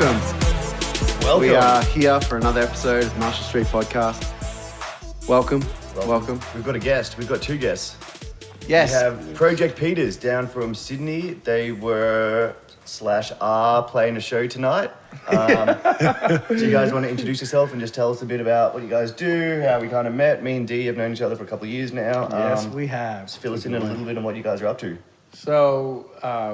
Welcome. We are here for another episode of Marshall Street Podcast. Welcome. We've got a guest. We've got two guests. Yes. We have Project Peters down from Sydney. They were /are playing a show tonight. Do you guys want to introduce yourself and just tell us a bit about what you guys do, how we kind of met? Me and Dee have known each other for a couple of years now. Yes, we have. Just fill us in a little bit on what you guys are up to. So,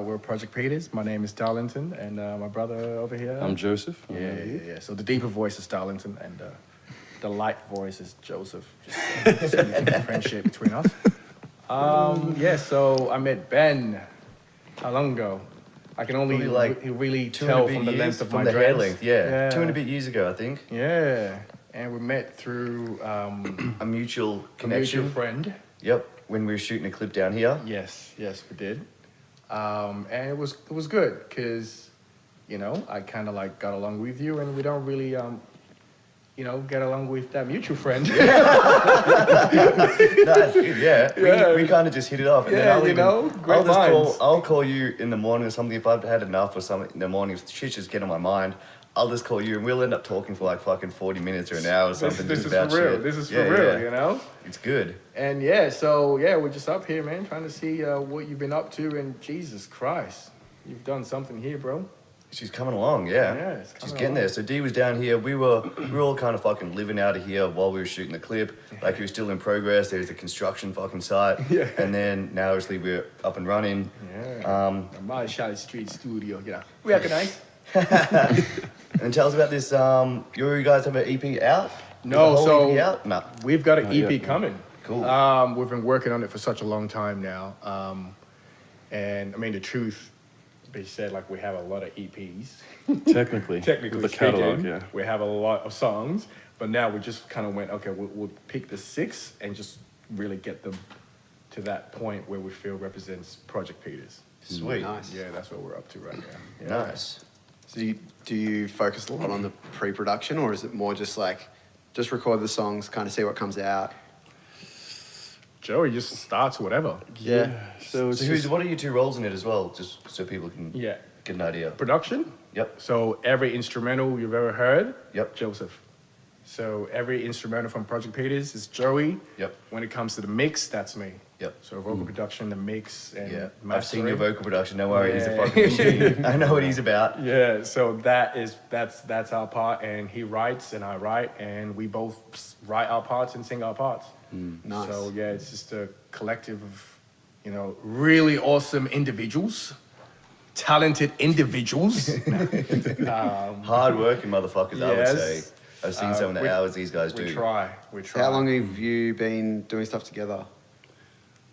we're Project Peters. My name is Darlington, and my brother over here. I'm Joseph. Yeah. So the deeper voice is Darlington, and the light voice is Joseph. Just so you can differentiate between us. So I met Ben how long ago? I can only really tell from the length of my hair dreads. length. Yeah, 2 and a bit years ago, I think. Yeah, and we met through a mutual a connection. mutual friend. Yep, when we were shooting a clip down here. Yes, we did. And it was good because, I kind of like got along with you, and we don't really, get along with that mutual friend. No, that's good, yeah. We kind of just hit it off. And then great minds. I'll call you in the morning or something if I've had enough or something in the morning. If shit just get on my mind, I'll just call you and we'll end up talking for like fucking 40 minutes or an hour or something. This is for real. This is for real, It's good. And we're just up here, man, trying to see what you've been up to. And Jesus Christ, you've done something here, bro. She's coming along, yeah. She's getting there. So Dee was down here. We were all kind of fucking living out of here while we were shooting the clip. Like it was still in progress. There's a construction fucking site. Yeah. And then now obviously we're up and running. Yeah. Marshall Street Studio, we recognize. And tell us about this. You guys have an EP out? No. We've got an EP coming. Cool. We've been working on it for such a long time now. And I mean, the truth, they said like we have a lot of EPs. Technically the catalog, yeah. We have a lot of songs, but now we just kind of went, okay, we'll pick the 6 and just really get them to that point where we feel represents Project Peters. Sweet. Nice. Yeah, that's what we're up to right now. Yeah. Nice. So do you focus a lot on the pre-production, or is it more just record the songs, kind of see what comes out? Joey just starts whatever. Yeah. So what are your 2 roles in it as well, just so people can get an idea? Production. Yep. So every instrumental you've ever heard, Yep. Joseph. So every instrumental from Project Peters is Joey. Yep. When it comes to the mix, that's me. Yep. So vocal production, the mix, and mastering. I've seen your vocal production. Don't worry, he's a fucking machine. I know what he's about. Yeah. So that's our part, and he writes and I write, and we both write our parts and sing our parts. Nice. So it's just a collective of, really awesome individuals, talented individuals. Hard-working motherfuckers, I would Yes. say. I've seen some of the hours these guys do. We try. How long have you been doing stuff together?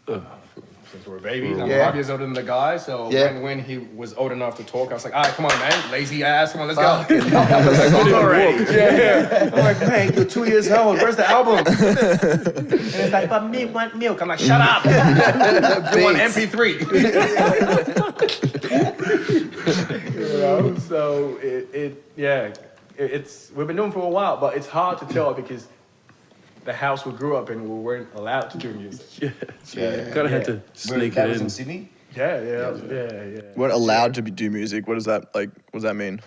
Since we're babies. I'm Yeah. 5 years older than the guy, so Yeah. when he was old enough to talk, I was like, all right, come on, man, lazy ass, come on, let's Fucking go. I'm already. Yeah. I'm like, man, you're 2 years old, where's the album? And it's like, but me want milk. I'm like, shut up. You want MP3. So it's we've been doing it for a while, but it's hard to tell because the house we grew up in, we weren't allowed to do music. kind of had to sneak That it was in. in Sydney? Yeah. What allowed to do music? What does that like? What does that mean?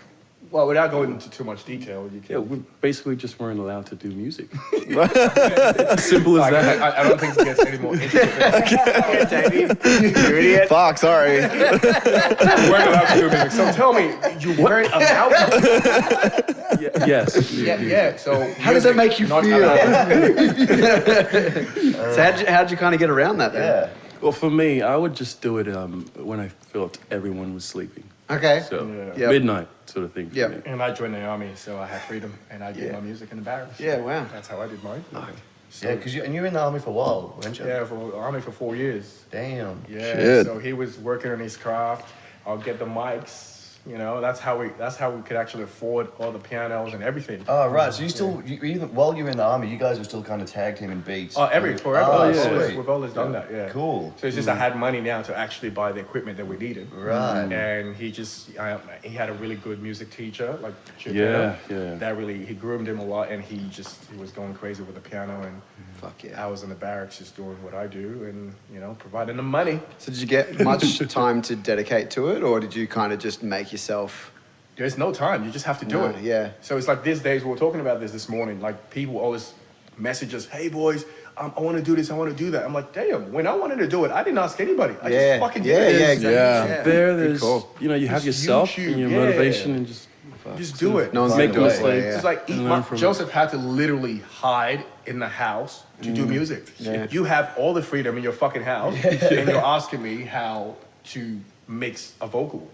Well, without going into too much detail, you can. Yeah, we basically just weren't allowed to do music. As simple as that. I don't think it gets any more interesting. Okay, Davey, you idiot. Fuck, sorry. You weren't allowed to do music. So tell me, you weren't allowed to? Yes. Yeah. So How does that make you not feel? allowed. So how'd you kind of get around that then? Yeah. Well, for me, I would just do it when I felt everyone was sleeping. Okay. So Yep. midnight sort of thing for Yep. me. And I joined the army, so I had freedom, and I did my music in the barracks. Yeah, wow. That's how I did mine. Yeah, because you were in the army for a while, weren't you? Yeah, for army for 4 years. Damn. Yeah, Shit. so he was working on his craft. I'll get the mics. That's how we could actually afford all the pianos and everything. Oh, right. So even while you were in the army, you guys were still kind of tag teaming beats. Oh, forever. Oh, Always, sweet. we've always done that. Yeah. Cool. So it's just I had money now to actually buy the equipment that we needed. Right. And he he had a really good music teacher, like Chip Yeah, Taylor. yeah. That really he groomed him a lot, and he was going crazy with the piano, and Fuck yeah. I was in the barracks just doing what I do, and providing the money. So did you get much time to dedicate to it, or did you kind of just make yourself there's no time. You just have to do No, it. yeah. So it's like these days, we were talking about this morning. Like people always message us, hey boys, I want to do this, I want to do that. I'm like, damn, when I wanted to do it, I didn't ask anybody. I Yeah. just fucking Yeah, did it. yeah, exactly. Yeah. There, there's, cool. you know, you have Just yourself YouTube, and your yeah. motivation and just do it. No one's make the gonna mistake. yeah. It's like And learn from it. Joseph had to literally hide in the house to do music. Yeah. You have all the freedom in your fucking house, and you're asking me how to mix a vocal.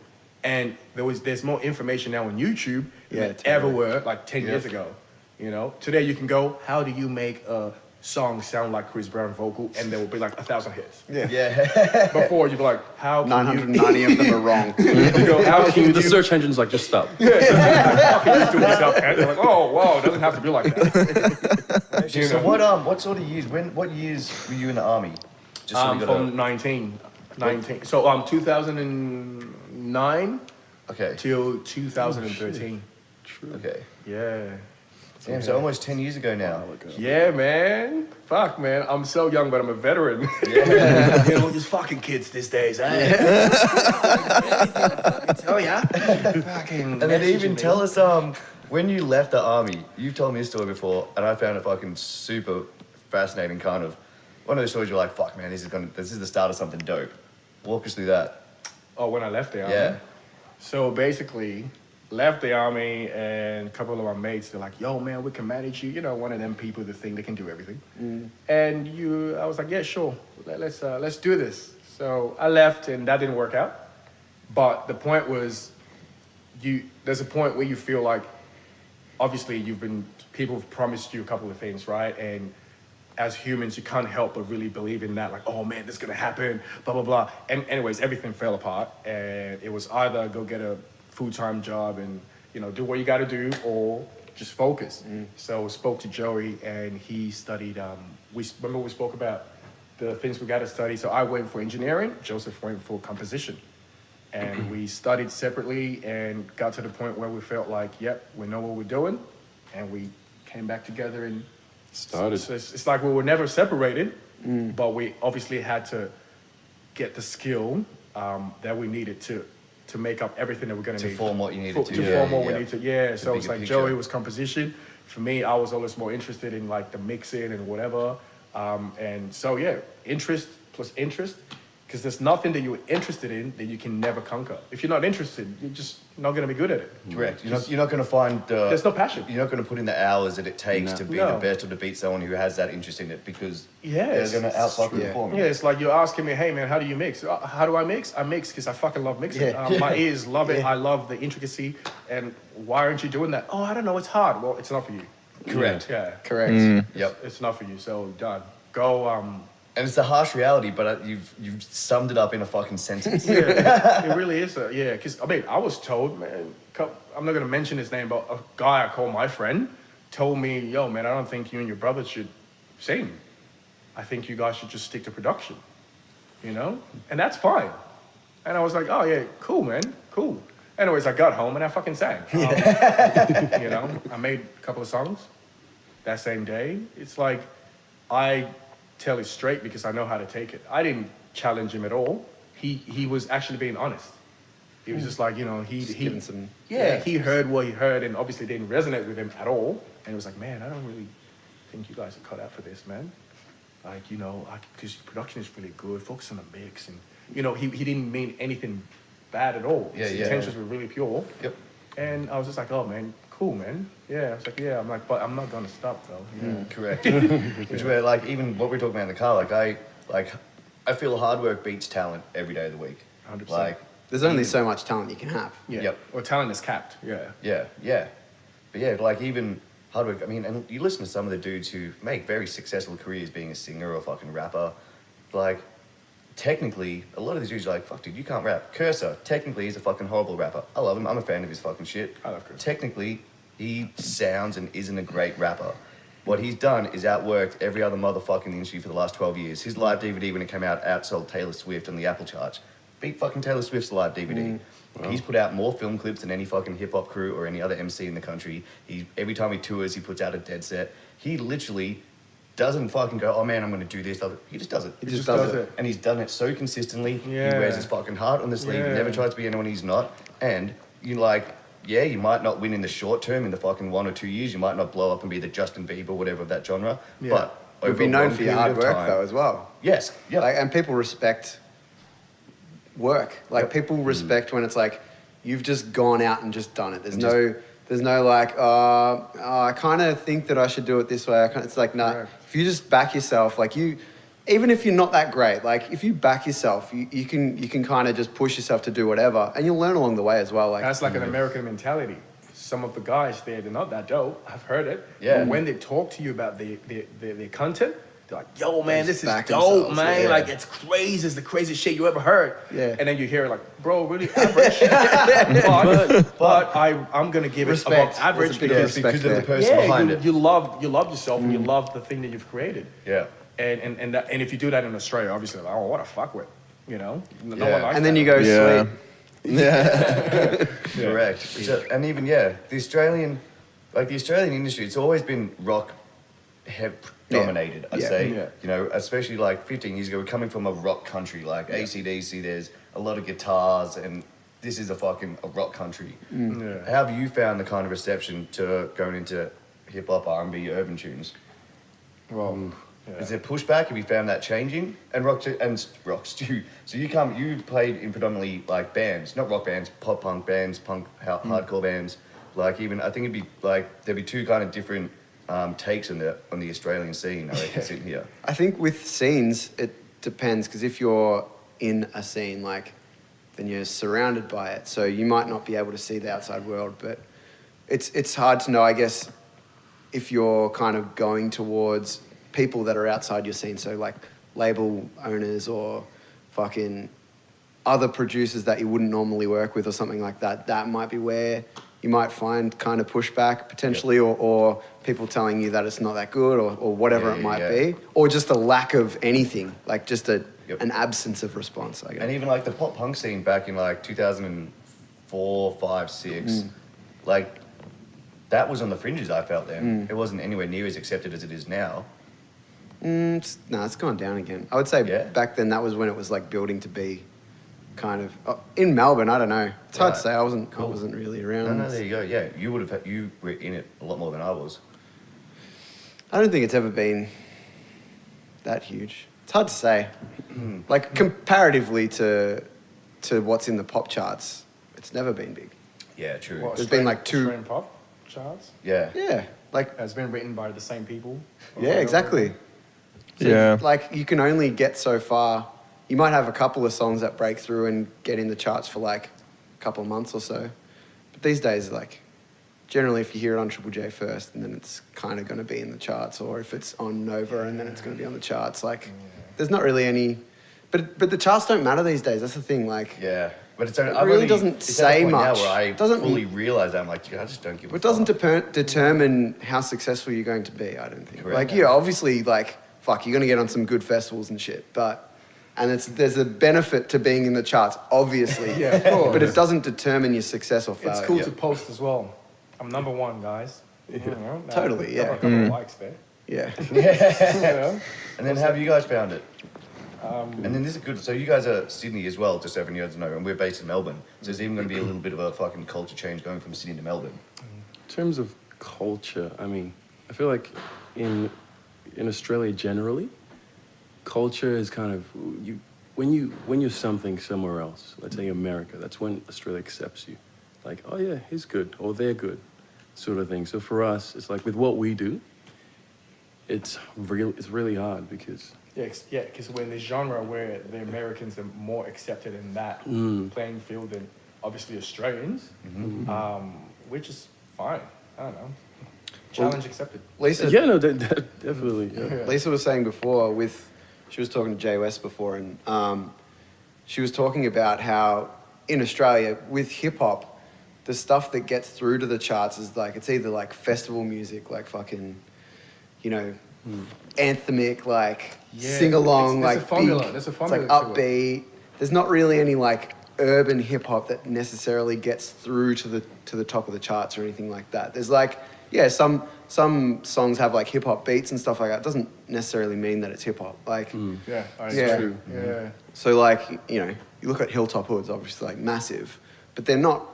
And there's more information now on YouTube than Yeah, there ever totally. were like 10 years ago. You know, today you can go, how do you make a song sound like Chris Brown vocal? And there will be like 1,000 hits. Yeah. Before you'd be like, how can 990 of them are wrong. you go, how can the you search engine's like, just stop. how can you do this up? And they're like, oh, wow, it doesn't have to be like that. You So know? what sort of years? What years were you in the army? Just so we got From 19. So 2009 okay. till 2013. Okay. Yeah. Damn, so almost 10 years ago now. Yeah, man. Fuck, man. I'm so young, but I'm a veteran. Yeah. You know, just fucking kids these days, eh? Tell ya. Fucking And then even messaging tell me. us, when you left the army, you've told me this story before, and I found it fucking super fascinating. Kind of one of those stories you're like, "Fuck, man, this is the start of something dope." Walk us through that. Oh, when I left the army? Yeah. So basically, left the army, and a couple of my mates, they're like, yo, man, we can manage you. You know, one of them people that think they can do everything. And I was like, yeah, sure. Let's do this. So I left, and that didn't work out. But the point was, there's a point where you feel like, obviously, people have promised you a couple of things, right? And as humans, you can't help but really believe in that, like, oh man, this is gonna happen, blah, blah, blah. And anyways, everything fell apart. And it was either go get a full-time job and, you know, do what you gotta do, or just focus. So I spoke to Joey, and he studied, we spoke about the things we gotta study. So I went for engineering, Joseph went for composition. And we studied separately and got to the point where we felt like, yep, we know what we're doing. And we came back together and Started. so it's like we were never separated, but we obviously had to get the skill that we needed to make up everything that we're going To need. form what you needed to. To Yeah, form what we yeah. need to, yeah. So it's bigger like picture. Joey was composition. For me, I was always more interested in like the mixing and whatever. And so, yeah, interest plus interest. Because there's nothing that you're interested in that you can never conquer. If you're not interested, you're just not going to be good at it. Correct. You're not going to find. There's no passion. You're not going to put in the hours that it takes No. to be No. the best or to beat someone who has that interest in it, because Yeah, they're it's- going to out-fucking Yeah. perform. Yeah, it's like you're asking me, hey man, how do you mix? How do I mix? I mix because I fucking love mixing. Yeah. My ears love it. Yeah. I love the intricacy. And why aren't you doing that? Oh, I don't know. It's hard. Well, it's not for you. Correct. Yeah. Correct. Yep. It's not for you. So done. Go. And it's a harsh reality, but you've summed it up in a fucking sentence. Yeah, it really is. Yeah, because I mean, I was told, man. I'm not gonna mention his name, but a guy I call my friend told me, yo, man, I don't think you and your brother should sing. I think you guys should just stick to production. You know, and that's fine. And I was like, oh yeah, cool, man, cool. Anyways, I got home and I fucking sang. You know, I made a couple of songs that same day. It's like I tell it straight because I know how to take it. I didn't challenge him at all. He was actually being honest. He was just like, you know, he giving some- he heard what he heard and obviously didn't resonate with him at all. And he was like, man, I don't really think you guys are cut out for this, man. Like, you know, because production is really good. Focus on the mix. And, you know, he didn't mean anything bad at all. His Yeah, yeah. intentions were really pure. Yep. And I was just like, oh, man, cool, man. Yeah, I was like, yeah. I'm like, but I'm not going to stop, though. Yeah. Correct. Which where like even what we're talking about in the car, I feel hard work beats talent every day of the week. 100%. Like There's only so much talent you can have. Yeah. Yep. Or talent is capped. Yeah. yeah. But yeah, like even hard work. I mean, and you listen to some of the dudes who make very successful careers being a singer or a fucking rapper. Like technically, a lot of these dudes are like, fuck, dude, you can't rap. Cursor, technically, he's a fucking horrible rapper. I love him. I'm a fan of his fucking shit. I love Cursor. Technically, he sounds and isn't a great rapper. What he's done is outworked every other motherfucker in the industry for the last 12 years. His live DVD, when it came out, outsold Taylor Swift on the Apple charts. Beat fucking Taylor Swift's live DVD. He's put out more film clips than any fucking hip hop crew or any other MC in the country. Every time he tours, he puts out a dead set. He literally doesn't fucking go, oh man, I'm going to do this. He just does it. He just does it. And he's done it so consistently. Yeah. He wears his fucking heart on the sleeve. Yeah. Never tries to be anyone he's not. And you like, yeah, you might not win in the short term, in the fucking 1 or 2 years. You might not blow up and be the Justin Bieber, whatever of that genre. Yeah. But You'll over be a known long for your period hard of work time- though as well. Yes. Yeah. Like, and people respect work. Like people respect when it's like you've just gone out and just done it. There's no like, I kind of think that I should do it this way. It's like, nah. Correct. If you just back yourself, like even if you're not that great, like if you back yourself, you can kind of just push yourself to do whatever, and you'll learn along the way as well. Like That's like an American mentality. Some of the guys there, they're not that dope. I've heard it. Yeah. But when they talk to you about their content, they're like, yo, man, this is back dope, themselves, man. yeah. Like, it's crazy. It's the craziest shit you ever heard. Yeah. And then you hear it like, bro, really average. but I'm going to give Respect. it above average There's a big because, respect because of the there. person behind it. you love yourself and you love the thing that you've created. Yeah. And if you do that in Australia, obviously, like, oh, what a fuck with, you know? No Yeah. one likes and then that. you go, Yeah. sweet. Yeah. Correct. So, and even the Australian industry, it's always been rock dominated. I'd Yeah. say, Yeah. you know, especially like 15 years ago, we're coming from a rock country like AC/DC. There's a lot of guitars, and this is a rock country. Yeah. How have you found the kind of reception to going into hip hop, R&B, urban tunes? Well, yeah. Is there pushback? Have you found that changing? And rock stew. So you played in predominantly like bands, not rock bands, pop punk bands, hardcore bands. Like even I think it'd be like there'd be two kind of different takes on the Australian scene. I reckon sitting here. I think with scenes, it depends because if you're in a scene, like, then you're surrounded by it, so you might not be able to see the outside world. But it's hard to know, I guess, if you're kind of going towards people that are outside your scene, so like label owners or fucking other producers that you wouldn't normally work with or something like that. That might be where you might find kind of pushback potentially, or people telling you that it's not that good, or whatever it might be, or just a lack of anything, like just an absence of response, I guess. And even like the pop punk scene back in like 2004, 5, 6, like that was on the fringes. I felt then it wasn't anywhere near as accepted as it is now. No, it's gone down again. I would say Yeah. back then that was when it was like building to be kind of in Melbourne. I don't know. It's hard to Right. say. I wasn't Cool. really around. No, there you go. Yeah, you were in it a lot more than I was. I don't think it's ever been that huge. It's hard to say. Like comparatively to what's in the pop charts, it's never been big. Yeah, true. What, There's been like two- Australian pop charts. Yeah. Yeah, like Has been written by the same people. yeah, exactly. So Yeah. like you can only get so far. You might have a couple of songs that break through and get in the charts for like a couple of months or so. But these days, like generally, if you hear it on Triple J first, and then it's kind of going to be in the charts, or if it's on Nova and then it's going to be on the charts. Like there's not really any. But the charts don't matter these days. That's the thing. Like Yeah, but it's only, It I've really only, doesn't it's at say the point much. now where I Doesn't- fully realize that I'm like, I just don't give a it doesn't fuck. determine how successful you're going to be. I don't think. Correct. Like yeah, obviously, like fuck, you're going to get on some good festivals and shit, but. And there's a benefit to being in the charts, obviously. Yeah, of course. But it doesn't determine your success or failure. It's cool to post as well. I'm number one, guys. You know, Totally, yeah. Got a couple of likes there. Yeah. You know? And then how have you guys found it? And then this is good. So you guys are Sydney as well, just so everyone knows, and we're based in Melbourne. So there's even going to be a little bit of a fucking culture change going from Sydney to Melbourne. In terms of culture, I mean, I feel like in Australia generally, culture is kind of when you're something somewhere else. Let's say America. That's when Australia accepts you. Like, oh yeah, he's good or they're good, sort of thing. So for us, it's like with what we do, it's really hard because Yeah, because we're in this genre where the Americans are more accepted in that playing field than obviously Australians, which is fine. I don't know. Challenge accepted. Lisa, yeah, no, definitely. Yeah. Lisa was saying before she was talking to Jay West before, and she was talking about how in Australia with hip hop, the stuff that gets through to the charts is like it's either like festival music, like fucking, you know, anthemic, like Yeah, sing along, there's like a formula, big, there's a it's formula like to it. upbeat. There's not really any like urban hip hop that necessarily gets through to the top of the charts or anything like that. There's like some songs have like hip hop beats and stuff like that. It doesn't necessarily mean that it's hip hop. Like Yeah, Yeah. True. Yeah. so like, you know, you look at Hilltop Hoods, obviously like massive, but they're not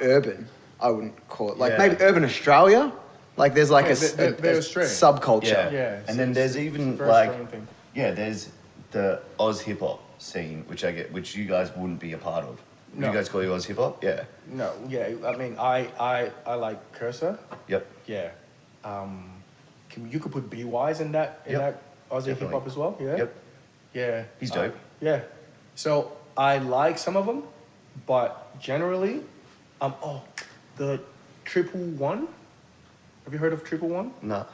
urban. I wouldn't call it like Yeah. maybe urban Australia. Like there's like Yeah, a they're Australian. subculture. Yeah. Yeah, And then there's even very like, Australian thing. yeah, there's the Oz hip hop scene, which you guys wouldn't be a part of. Would No. you guys call you Oz hip hop? Yeah. No, yeah. I mean, I like Cursor. Yep. Yeah. You could put BYs in that Yep. Aussie hip Definitely. hop as well. Yeah. Yep. Yeah. He's dope. Yeah. So I like some of them, but generally, the Triple One. Have you heard of Triple One? Nah.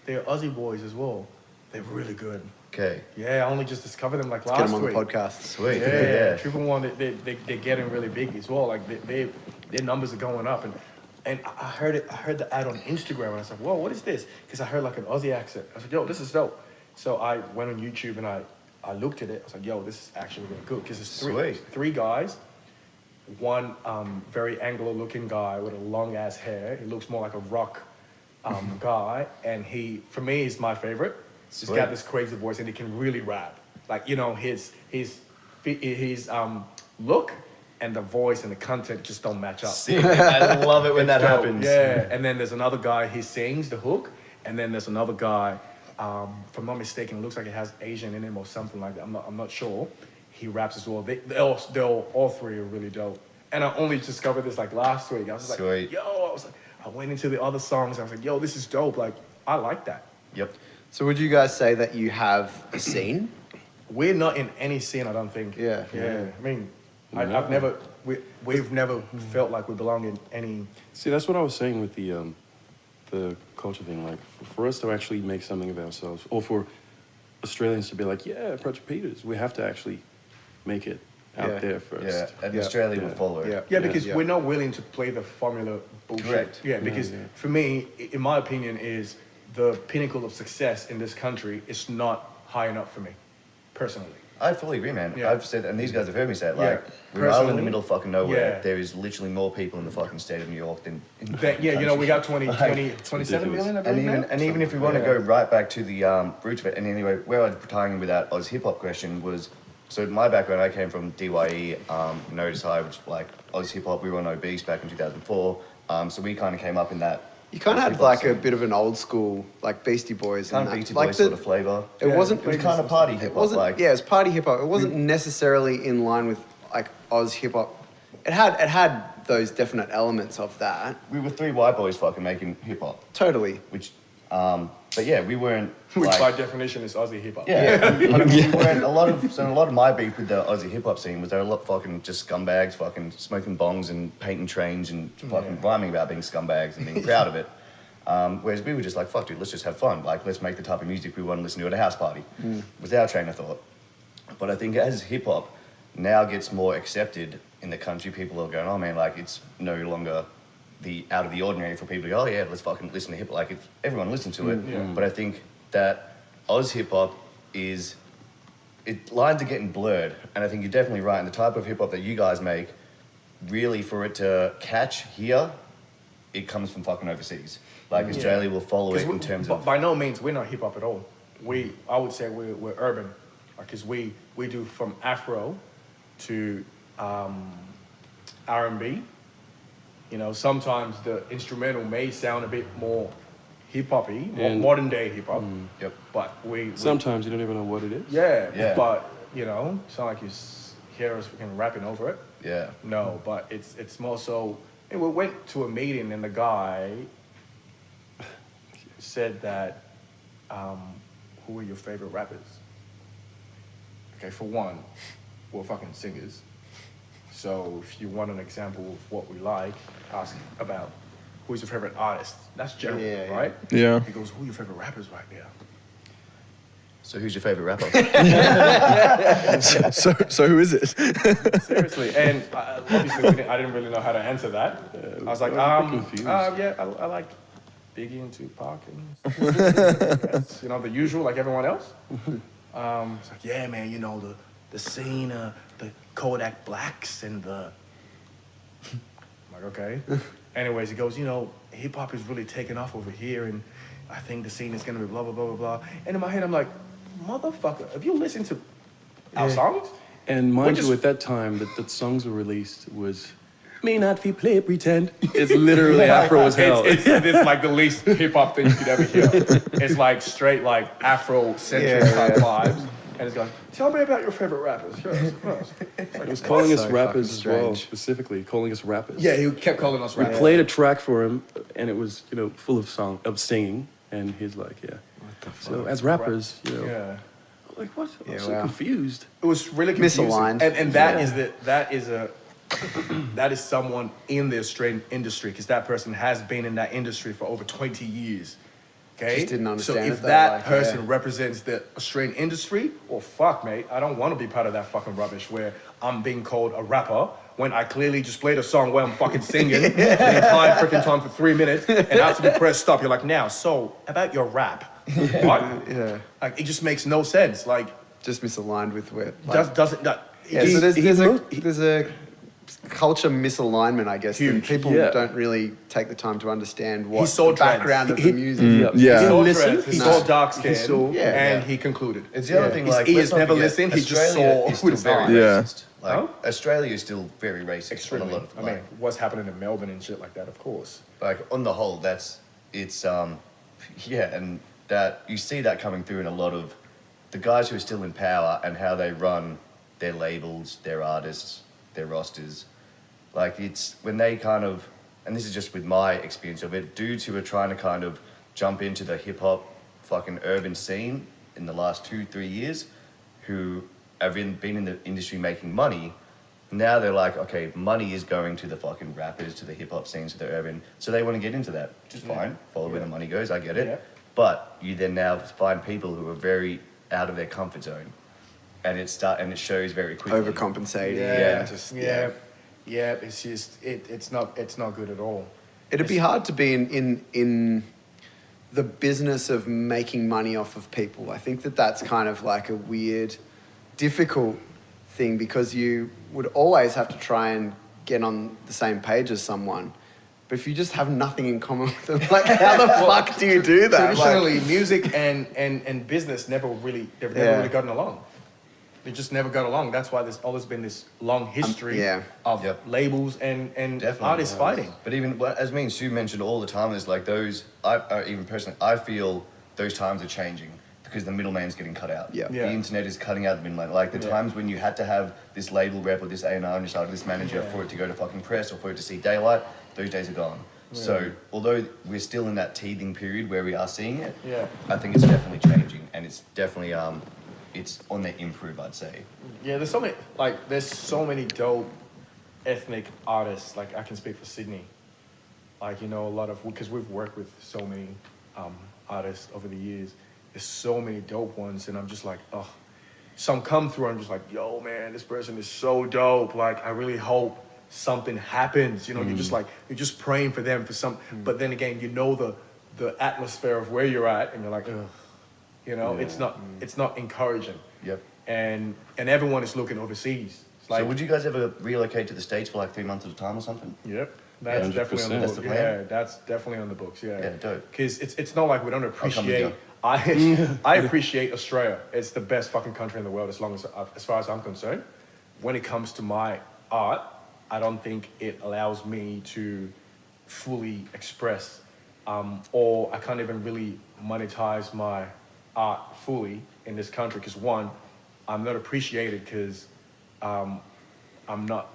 They're Aussie boys as well. They're really good. Okay. Yeah, I only just discovered them like Get last them on week. the podcast. Sweet. Yeah, Yeah. Triple One, they're getting really big as well. Like their numbers are going up, and I heard it. I heard the ad on Instagram, and I was like, "Whoa, what is this?" Because I heard like an Aussie accent. I was like, "Yo, this is dope." So I went on YouTube and I looked at it. I was like, "Yo, this is actually really good." Because it's Sweet. three guys. One very Anglo-looking guy with a long ass hair. He looks more like a rock guy, and he, for me, is my favorite. He's Sweet. got this crazy voice, and he can really rap. Like his look and the voice and the content just don't match up. Sick. I love it when that It's dope. happens. Yeah, and then there's another guy. He sings the hook, and then there's another guy. If I'm not mistaken, it looks like it has Asian in him or something like that. I'm not sure. He raps as well. They're all three are really dope. And I only discovered this like last week. I was just Sweet. like, yo, I went into the other songs. I was like, yo, this is dope. Like, I like that. Yep. So would you guys say that you have a scene? We're not in any scene, I don't think. Yeah. Yeah. I mean, No. I've never, we've never felt like we belong in any. See, that's what I was saying with the culture thing. Like, for us to actually make something of ourselves, or for Australians to be like, yeah, Project Peters, we have to actually make it out Yeah. there first. Yeah. And Yeah. Australia will Yeah. follow it. Yeah. Yeah, because Yeah. we're not willing to play the formula bullshit. Correct. Yeah, because yeah. for me, in my opinion, is the pinnacle of success in this country is not high enough for me, personally. I fully agree, man. Yeah. I've said, and these guys have heard me say it. Like, Yeah. we're all in Personally, the middle of fucking nowhere. yeah. There is literally more people in the fucking state of New York than in the That, yeah, fucking you know, we got country. 27 million, I And believe even now? and even if we want to Yeah. go right back to the roots of it, and anyway, where I was tying with that Oz hip hop question was, so my background, I came from DYE, Notice High, which like Oz hip hop. We were on Obese back in 2004, so we kind of came up in that. You kind of had hip-hop like a scene. bit of an old school, like Beastie Boys. kind and of that. Beastie Like Boys the- sort of flavor. It Yeah, wasn't. It was kind of party hip It hop, wasn't. like Yeah, it was party hip hop. It wasn't necessarily in line with like Oz hip hop. It had those definite elements of that. we were three white boys fucking making hip hop, Totally. which, but yeah, we weren't. Which like, by definition is Aussie hip hop. Yeah, but I mean, we weren't, a lot of my beef with the Aussie hip hop scene was there were a lot fucking just scumbags, fucking smoking bongs and painting trains and fucking rhyming about being scumbags and being proud of it. Whereas we were just like, fuck, dude, let's just have fun. Like, let's make the type of music we want to listen to at a house party. Was our train of thought. But I think as hip hop now gets more accepted in the country, people are going, oh man, like it's no longer the out of the ordinary for people to go, oh yeah, let's fucking listen to hip hop. Like everyone listens to it. Yeah. But I think that Oz hip hop lines are getting blurred. And I think you're definitely right. And the type of hip hop that you guys make, really for it to catch here, it comes from fucking overseas. Like Australia will follow it in terms of. By no means, we're not hip hop at all. I would say we're urban, because we do from Afro to R&B. You know, sometimes the instrumental may sound a bit more hip hoppy, And- modern day hip hop. Yep. But we Sometimes you don't even know what it is. yeah, Yeah. But you know, it's not like you hear us fucking rapping over it. Yeah. No, but it's more so. And we went to a meeting and the guy said that, who are your favorite rappers? Okay, for one, we're fucking singers. So if you want an example of what we like, ask about who's your favorite artist. That's general, Yeah, yeah. right? Yeah. He goes, who are your favorite rappers right now? So who's your favorite rapper? So who is it? Seriously, and obviously I didn't really know how to answer that. I was like, I was a bit confused. yeah, I like Biggie and Tupac, and yes, you know, the usual, like everyone else. It's like, yeah, man, you know, the scene, the Kodak Blacks and the. I'm like, okay. Anyways, he goes, you know, hip hop is really taking off over here, and I think the scene is gonna be blah blah blah blah blah. And in my head, I'm like, motherfucker, have you listened to our songs? And mind Which you, is- at that time that songs were released was Me not fi play pretend. It's literally Afro as hell. It's like the least hip hop thing you could ever hear. It's like straight like Afro-centric type vibes. And it's going, tell me about your favorite rappers. Yes. It was calling us so rappers fucking as well, strange. specifically calling us rappers. Yeah, he kept calling us We rappers. played a track for him, and it was, you know, full of singing, and he's like, yeah. So as rappers, you know, Yeah. I'm like, what? I'm Yeah, so wow. confused. It was really confusing. Misaligned. And that is someone in the Australian industry, because that person has been in that industry for over 20 years. Okay? Just didn't understand So it if though, that like, person yeah. represents the Australian industry, well, fuck, mate, I don't want to be part of that fucking rubbish where I'm being called a rapper when I clearly just played a song where I'm fucking singing the entire freaking time for 3 minutes, and after you press stop, you're like, now, so about your rap, what? Yeah. Like, it just makes no sense. Like, Just misaligned with where. Like, doesn't that? yeah, so there's a culture misalignment, I guess. Huge. And people Yeah. don't really take the time to understand what saw the background dreads. of the music. Yeah. He saw listened, dreads, he he saw saw- dark he skin, saw- Yeah. and Yeah. he concluded. It's the other thing, His like, ears let's not never forget, listened, he just Australia saw is with still his very eyes. Yeah. racist. Like, Huh? Australia is still very racist. Extremely. On a lot of, I mean, what's happening in Melbourne and shit like that, of course. like on the whole, yeah, and that you see that coming through in a lot of the guys who are still in power and how they run their labels, their artists, their rosters. Like it's when they kind of, and this is just with my experience of it, dudes who are trying to kind of jump into the hip hop fucking urban scene in the last 2-3 years, who have been in the industry making money. Now they're like, okay, money is going to the fucking rappers, to the hip hop scenes, to the urban. So they want to get into that, which is fine. Follow where the money goes, I get it. Yeah. But you then now find people who are very out of their comfort zone, and it shows very quickly. Overcompensating. Yeah. Just, Yeah, it's just it's not good at all. It'd be hard to be in the business of making money off of people. I think that's kind of like a weird, difficult thing because you would always have to try and get on the same page as someone. But if you just have nothing in common with them, like how the fuck do you do that? Traditionally, music and business they've never really gotten along. They just never got along. That's why there's always been this long history yeah. of Yep. labels and Definitely. artists fighting. But even as me and Sue mentioned all the time, is like those. Even personally, I feel those times are changing because the middleman's getting cut out. Yeah. Yeah. The internet is cutting out the middleman. Like the times when you had to have this label rep or this A&R on your side or this manager for it to go to fucking press or for it to see daylight, those days are gone. So although we're still in that teething period where we are seeing it, Yeah. I think it's definitely changing and it's definitely it's on the improve, I'd say. Yeah, there's so many dope ethnic artists. Like I can speak for Sydney. Like, you know, a lot of, because we've worked with so many artists over the years. There's so many dope ones, and I'm just like, oh. Some come through, I'm just like, yo, man, this person is so dope. Like, I really hope something happens. You know, you're just praying for them for some. But then again, you know the atmosphere of where you're at, and you're like, ugh. You know, it's not encouraging. Yep. And everyone is looking overseas. It's like, So would you guys ever relocate to the States for like 3 months at a time or something? Yep. That's Yeah, definitely on the 100%. books. That's the plan? Yeah, that's definitely on the books. Yeah. Yeah, dope. Because it's not like we don't come with appreciate. you. I appreciate Australia. It's the best fucking country in the world as far as I'm concerned. When it comes to my art, I don't think it allows me to fully express, or I can't even really monetize my art fully in this country. Because one, I'm not appreciated because I'm not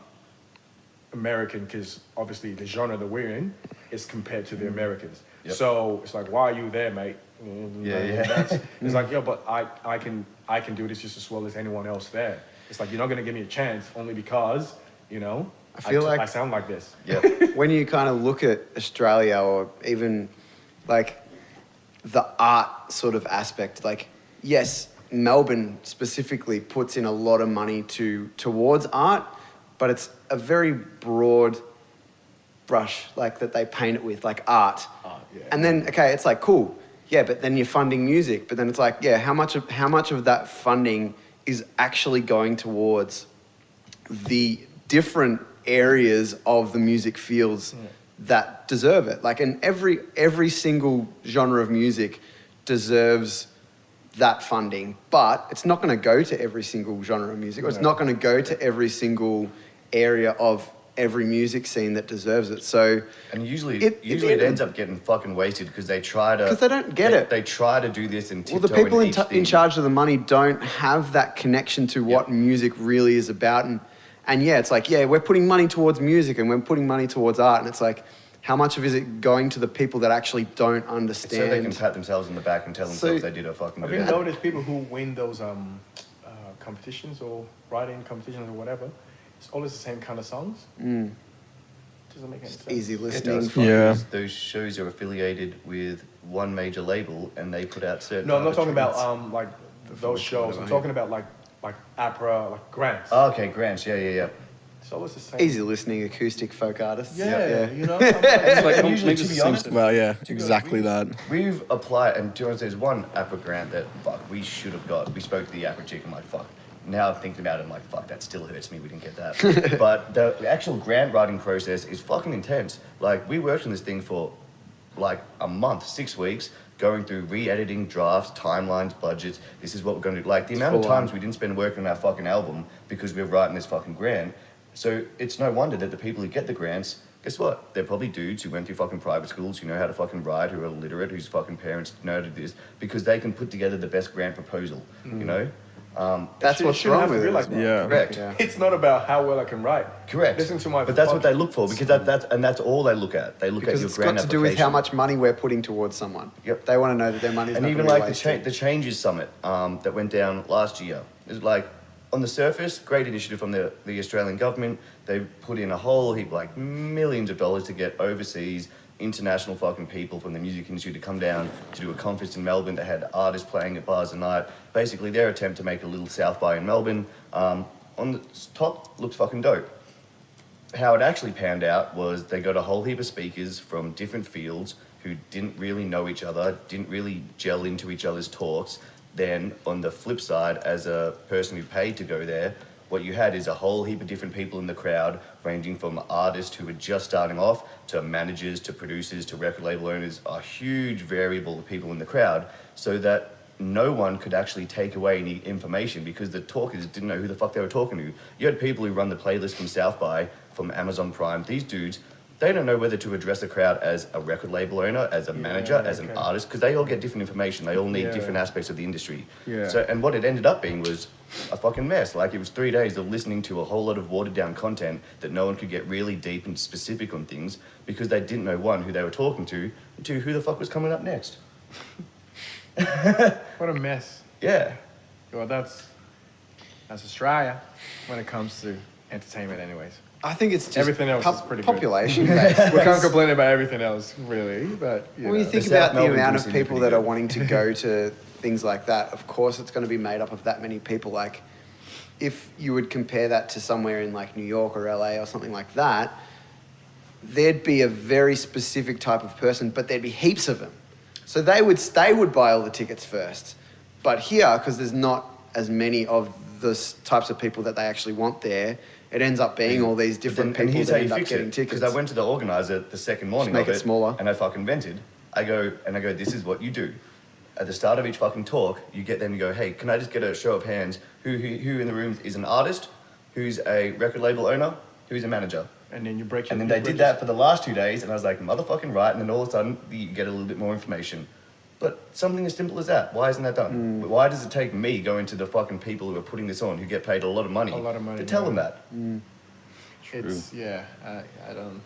American, because obviously the genre that we're in is compared to the Americans. Yep. So it's like, why are you there, mate? Yeah. It's like, yeah, but I can do this just as well as anyone else there. It's like, you're not gonna give me a chance only because, you know, I feel like- I sound like this. Yep. When you kind of look at Australia or even like the art sort of aspect, like yes, Melbourne specifically puts in a lot of money towards art, but it's a very broad brush like that they paint it with, like art. Yeah. And then okay, it's like cool, yeah, but then you're funding music, but then it's like, yeah, how much of that funding is actually going towards the different areas of the music fields that deserve it? Like, and every single genre of music deserves that funding, but it's not going to go to every single genre of music, or it's not going to go to every single area of every music scene that deserves it. So And usually It- it ends up getting fucking wasted because they try to. 'Cause they don't get it. They try to do this and well, the tiptoe people in in, each in thing. charge of the money don't have that connection to what music really is about. And yeah, it's like, yeah, we're putting money towards music and we're putting money towards art. And it's like, how much of is it going to the people that actually don't It's so understand? they can pat themselves on the back and tell themselves So- they did a fucking Have good you job. noticed people who win those competitions or writing competitions or whatever? It's always the same kind of songs. Doesn't make any sense. Easy It listening. does, Yeah. because those shows are affiliated with one major label and they put out certain. No, I'm not type talking of about treatments. like those shows. I'm talking about like opera, like grants. Oh, okay, grants. Yeah. It's always the same. Easy listening acoustic folk artists. Yeah, you know. It's like And it usually, makes to the be same honest, sense. Well, yeah, To be exactly honest, that. We've applied, and to be honest, there's one APRA grant that we should have got. We spoke to the APRA chick. I'm like, fuck. Now I'm thinking about it, I'm like, fuck, that still hurts me. We didn't get that. But the actual grant writing process is fucking intense. Like, we worked on this thing for like a month, 6 weeks, going through re-editing drafts, timelines, budgets. This is what we're going to do. Like, the amount of full on. times we didn't spend working on our fucking album because we were writing this fucking grant. So it's no wonder that the people who get the grants, guess what? They're probably dudes who went through fucking private schools, who know how to fucking write, who are literate, whose fucking parents know how to do this, because they can put together the best grant proposal, you know? That's It what's shouldn't wrong have to with be it. like that. Yeah. Correct. Yeah. It's not about how well I can write. Correct. Listen to my. But that's what they fucking- look for, because that's all they look at. They look Because at your it's grant got to do with how application. much money we're putting towards someone. Yep. They want to know that their money's And not even going to like be wasted. the Changes Summit that went down last year. It's like, on the surface, great initiative from the Australian government. They put in a whole heap, like millions of dollars to get overseas, international fucking people from the music industry to come down to do a conference in Melbourne. They had artists playing at bars a night. Basically, their attempt to make a little South by in Melbourne. On the top, looked fucking dope. How it actually panned out was they got a whole heap of speakers from different fields who didn't really know each other, didn't really gel into each other's talks. Then, on the flip side, as a person who paid to go there, what you had is a whole heap of different people in the crowd, ranging from artists who were just starting off, to managers, to producers, to record label owners, a huge variable of people in the crowd, so that no one could actually take away any information because the talkers didn't know who the fuck they were talking to. You had people who run the playlist from South by, from Amazon Prime. These dudes, they don't know whether to address a crowd as a record label owner, as a manager, as an okay. artist, because they all get different information. They all need Yeah. different aspects of the industry. Yeah. So, and what it ended up being was a fucking mess. Like, it was 3 days of listening to a whole lot of watered down content that no one could get really deep and specific on things because they didn't know, one, who they were talking to, and two, who the fuck was coming up next. What a mess. Yeah. Well, that's Australia when it comes to entertainment, anyways. I think it's just Everything else is pretty good. population based. We can't complain about everything else, really. But When you know. think The South about the Melbourne amount do of seem people pretty that are good. wanting to go to things like that, of course it's going to be made up of that many people. Like, if you would compare that to somewhere in like New York or LA or something like that, there'd be a very specific type of person, but there'd be heaps of them. So they would buy all the tickets first. But here, because there's not as many of the types of people that they actually want there, it ends up being all these different And people here's that how you end up fix getting it. tickets. Because I went to the organizer the second morning make of it smaller. and I fucking vented. I go, this is what you do. At the start of each fucking talk, you get them to go, hey, can I just get a show of hands? Who in the room is an artist? Who's a record label owner? Who's a manager? And then you break your. And then you they break did that for the last 2 days, and I was like, motherfucking right. And then all of a sudden, you get a little bit more information. But something as simple as that, why isn't that done? Why does it take me going to the fucking people who are putting this on, who get paid a lot of money, A lot of money, to tell them yeah. that? It's I don't.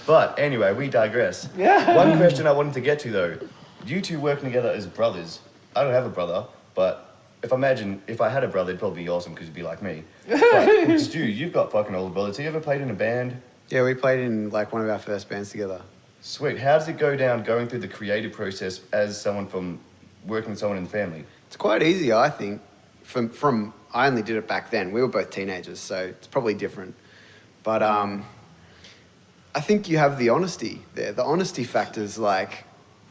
But anyway, we digress. Yeah. One question I wanted to get to though, you two working together as brothers. I don't have a brother, but if I had a brother, it'd probably be awesome because he'd be like me. But Stu, you've got fucking older brothers. Have you ever played in a band? Yeah, we played in like one of our first bands together. Sweet. How does it go down going through the creative process as someone from working with someone in the family? It's quite easy, I think. From I only did it back then. We were both teenagers, so it's probably different. But I think you have the honesty there. The honesty factor's like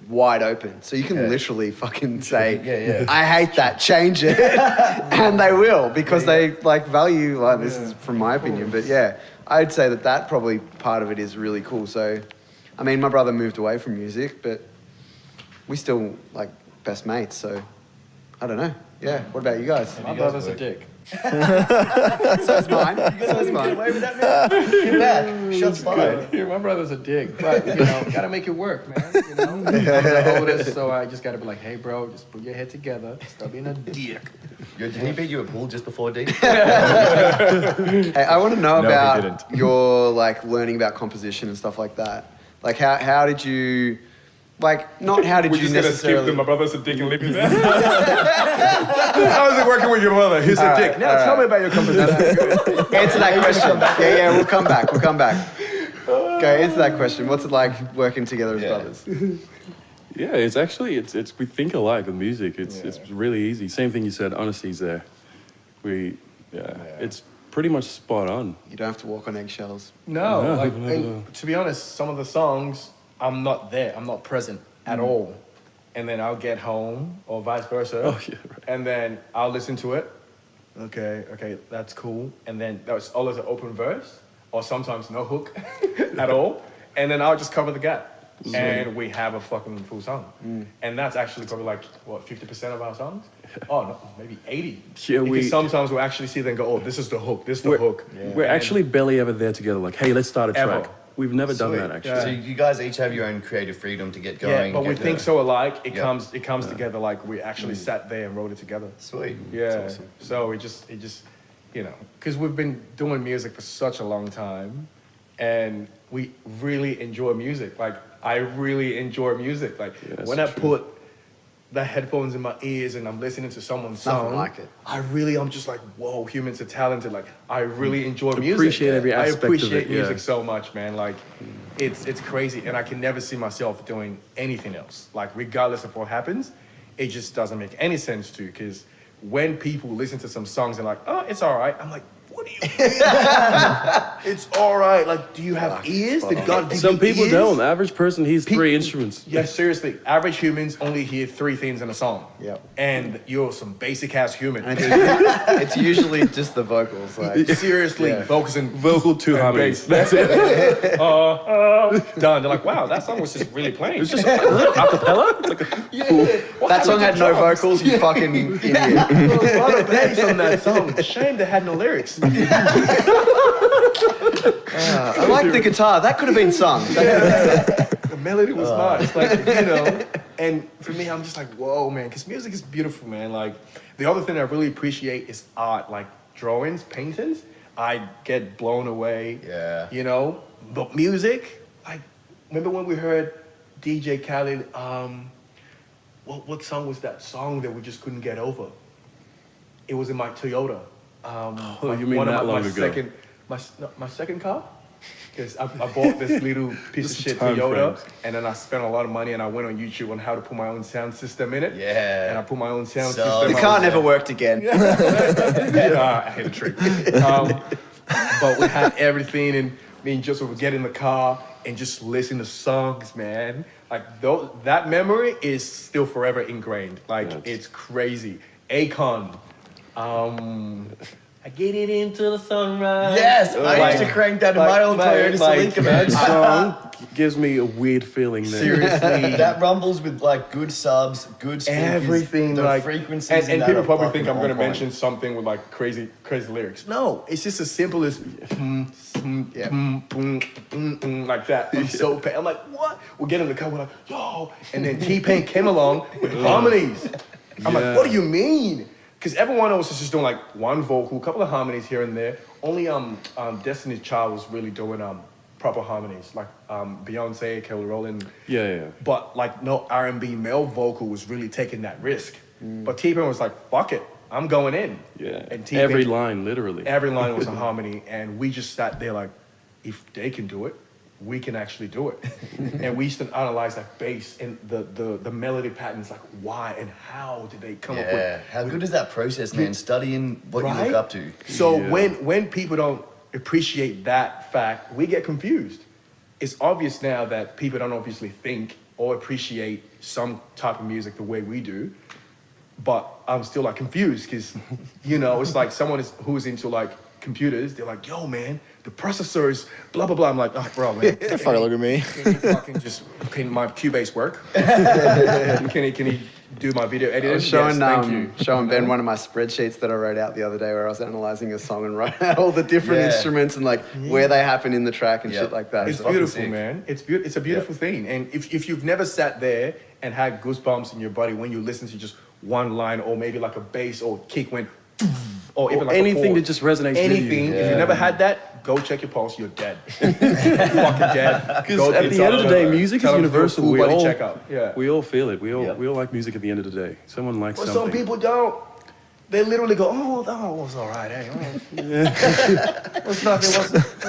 wide open, so you can Yeah. literally fucking say, Yeah. "I hate that, change it," and they will because they like value. Like this is from my opinion, but yeah, I'd say that probably part of it is really cool. So, I mean, my brother moved away from music, but we still like best mates. So, I don't know. Yeah. What about you guys? My you guys brother's a work? dick. So's mine. So's Get mine. away with that, man. Get back. Shots fired. Yeah, my brother's a dick, but you know, gotta make it work, man. You know, I'm the oldest, so I just gotta be like, hey, bro, just put your head together, stop being a dick. Did he beat you at pool just before D? Hey, I want to know No, he about didn't. your like learning about composition and stuff like that. Like how did you, like not how did We're you just gonna necessarily? skip to my brother's a dick and leave it there. How is it working with your brother? He's a dick. Now tell me about your composition. Answer that question. Yeah, we'll come back. We'll come back. Okay, answer that question. What's it like working together as Yeah. brothers? Yeah, it's actually it's we think alike with music. It's really easy. Same thing you said. Honesty's there. It's pretty much spot on. You don't have to walk on eggshells. No, like, no. and to be honest, some of the songs, I'm not there. I'm not present at all. And then I'll get home, or vice versa. Oh, yeah, right. And then I'll listen to it. Okay, that's cool. And then there's always an open verse, or sometimes no hook at all. And then I'll just cover the gap. And we have a fucking full song. And that's actually probably like, what, 50% of our songs? Oh, no, maybe 80. Yeah, because sometimes we'll actually see them go, oh, this is the hook, this is the hook. We're actually barely ever there together. Like, hey, let's start a Ever. track. We've never done that actually. Yeah. So you guys each have your own creative freedom to get going. Yeah, but we get think the- so alike. It Yeah. comes together like we actually sat there and wrote it together. Sweet. Yeah. So it just, you know, because we've been doing music for such a long time, and we really enjoy music. Like I really enjoy music. Like that's when I true. put the headphones in my ears and I'm listening to someone's Nothing song, like it. I'm just like, whoa, humans are talented. Like I really enjoy music. Appreciate every aspect I of appreciate it, yeah. music so much, man. Like it's crazy, and I can never see myself doing anything else. Like regardless of what happens, it just doesn't make any sense to. Because when people listen to some songs and like, oh, it's all right. I'm like, what do you mean? It's all right. Like, do you have ears? Did God give Some you people ears? don't. The average person hears three Pe- instruments. Yeah, seriously. Average humans only hear 3 things in a song. Yep. And you're some basic ass human. And it's usually just the vocals. Like, Seriously, Yeah. focusing Vocal two and harmonies. bass. That's it. Done. They're like, wow, that song was just really plain. It's just acapella. It's like a, that song had no vocals. You fucking idiot. There was a lot of bass on that song. Shame they had no lyrics. I like the guitar. That could have been sung. The melody was nice, like, you know. And for me, I'm just like, whoa, man, because music is beautiful, man. Like, the other thing I really appreciate is art, like drawings, paintings. I get blown away. Yeah. You know, but music, like, remember when we heard DJ Khaled? What song was that song that we just couldn't get over? It was in my Toyota. you mean that long ago? My second car? Because I bought this little piece of Just shit time Toyota, frames. and then I spent a lot of money, and I went on YouTube on how to put my own sound system in it. Yeah. And I put my own sound So- system. The I car was- never worked again. I hate a trick. But we had everything, and me and Joseph would get in the car and just listen to songs, man. Like that memory is still forever ingrained. Like it's crazy. Akon. I get it into the sunrise. Yes, I used to crank that in my old Toyota Celica, man. that song gives me a weird feeling there. Seriously. That rumbles with like good subs, good speakers, Everything the like frequencies, and in that people are probably fucking think I'm on gonna point. mention something with like crazy lyrics. No, it's just as simple as like that. I'm so bad. I'm like, what? We'll get in the car. We're like, yo, and then T-Pain came along with harmonies. I'm like, what do you mean? Because everyone else is just doing like one vocal, a couple of harmonies here and there. Only Destiny's Child was really doing proper harmonies, like Beyonce, Kelly Rowland. Yeah. But like no R&B male vocal was really taking that risk. But T-Pain was like, fuck it, I'm going in. Yeah. And T-Pain, Every line, literally. every line was a harmony, and we just sat there like, if they can do it, we can actually do it. And we used to analyze that bass and the melody patterns, like why and how did they come up with. Yeah, how good is that process, man? Studying what you Right? look up to. So Yeah. when people don't appreciate that fact, we get confused. It's obvious now that people don't obviously think or appreciate some type of music the way we do. But I'm still like confused because, you know, it's like someone who's into like computers. They're like, yo, man, the processor is blah, blah, blah. I'm like, oh, bro, man. Fucking look at me. Can you fucking just, can my Cubase work? Can he do my video editing. I was showing, yes, thank you. showing Ben one of my spreadsheets that I wrote out the other day where I was analysing a song and writing out all the different Yeah. instruments and like where they happen in the track and Yep. shit like that. It's So- fucking beautiful, sick. man. It's a beautiful thing. And if you've never sat there and had goosebumps in your body when you listen to just one line or maybe like a bass or kick went, or even like anything a that chord, just resonates with you. anything. If Yeah. you've never had that, go check your pulse. You're dead. You're fucking dead. Because Go at to the end of the day, music tell is them to do a universal. full We body all, checkup. Yeah. we all feel it. We all, Yep. we all like music at the end of the day. Someone likes Well, something. some people don't. They literally go, oh, it was all right. Hey, it was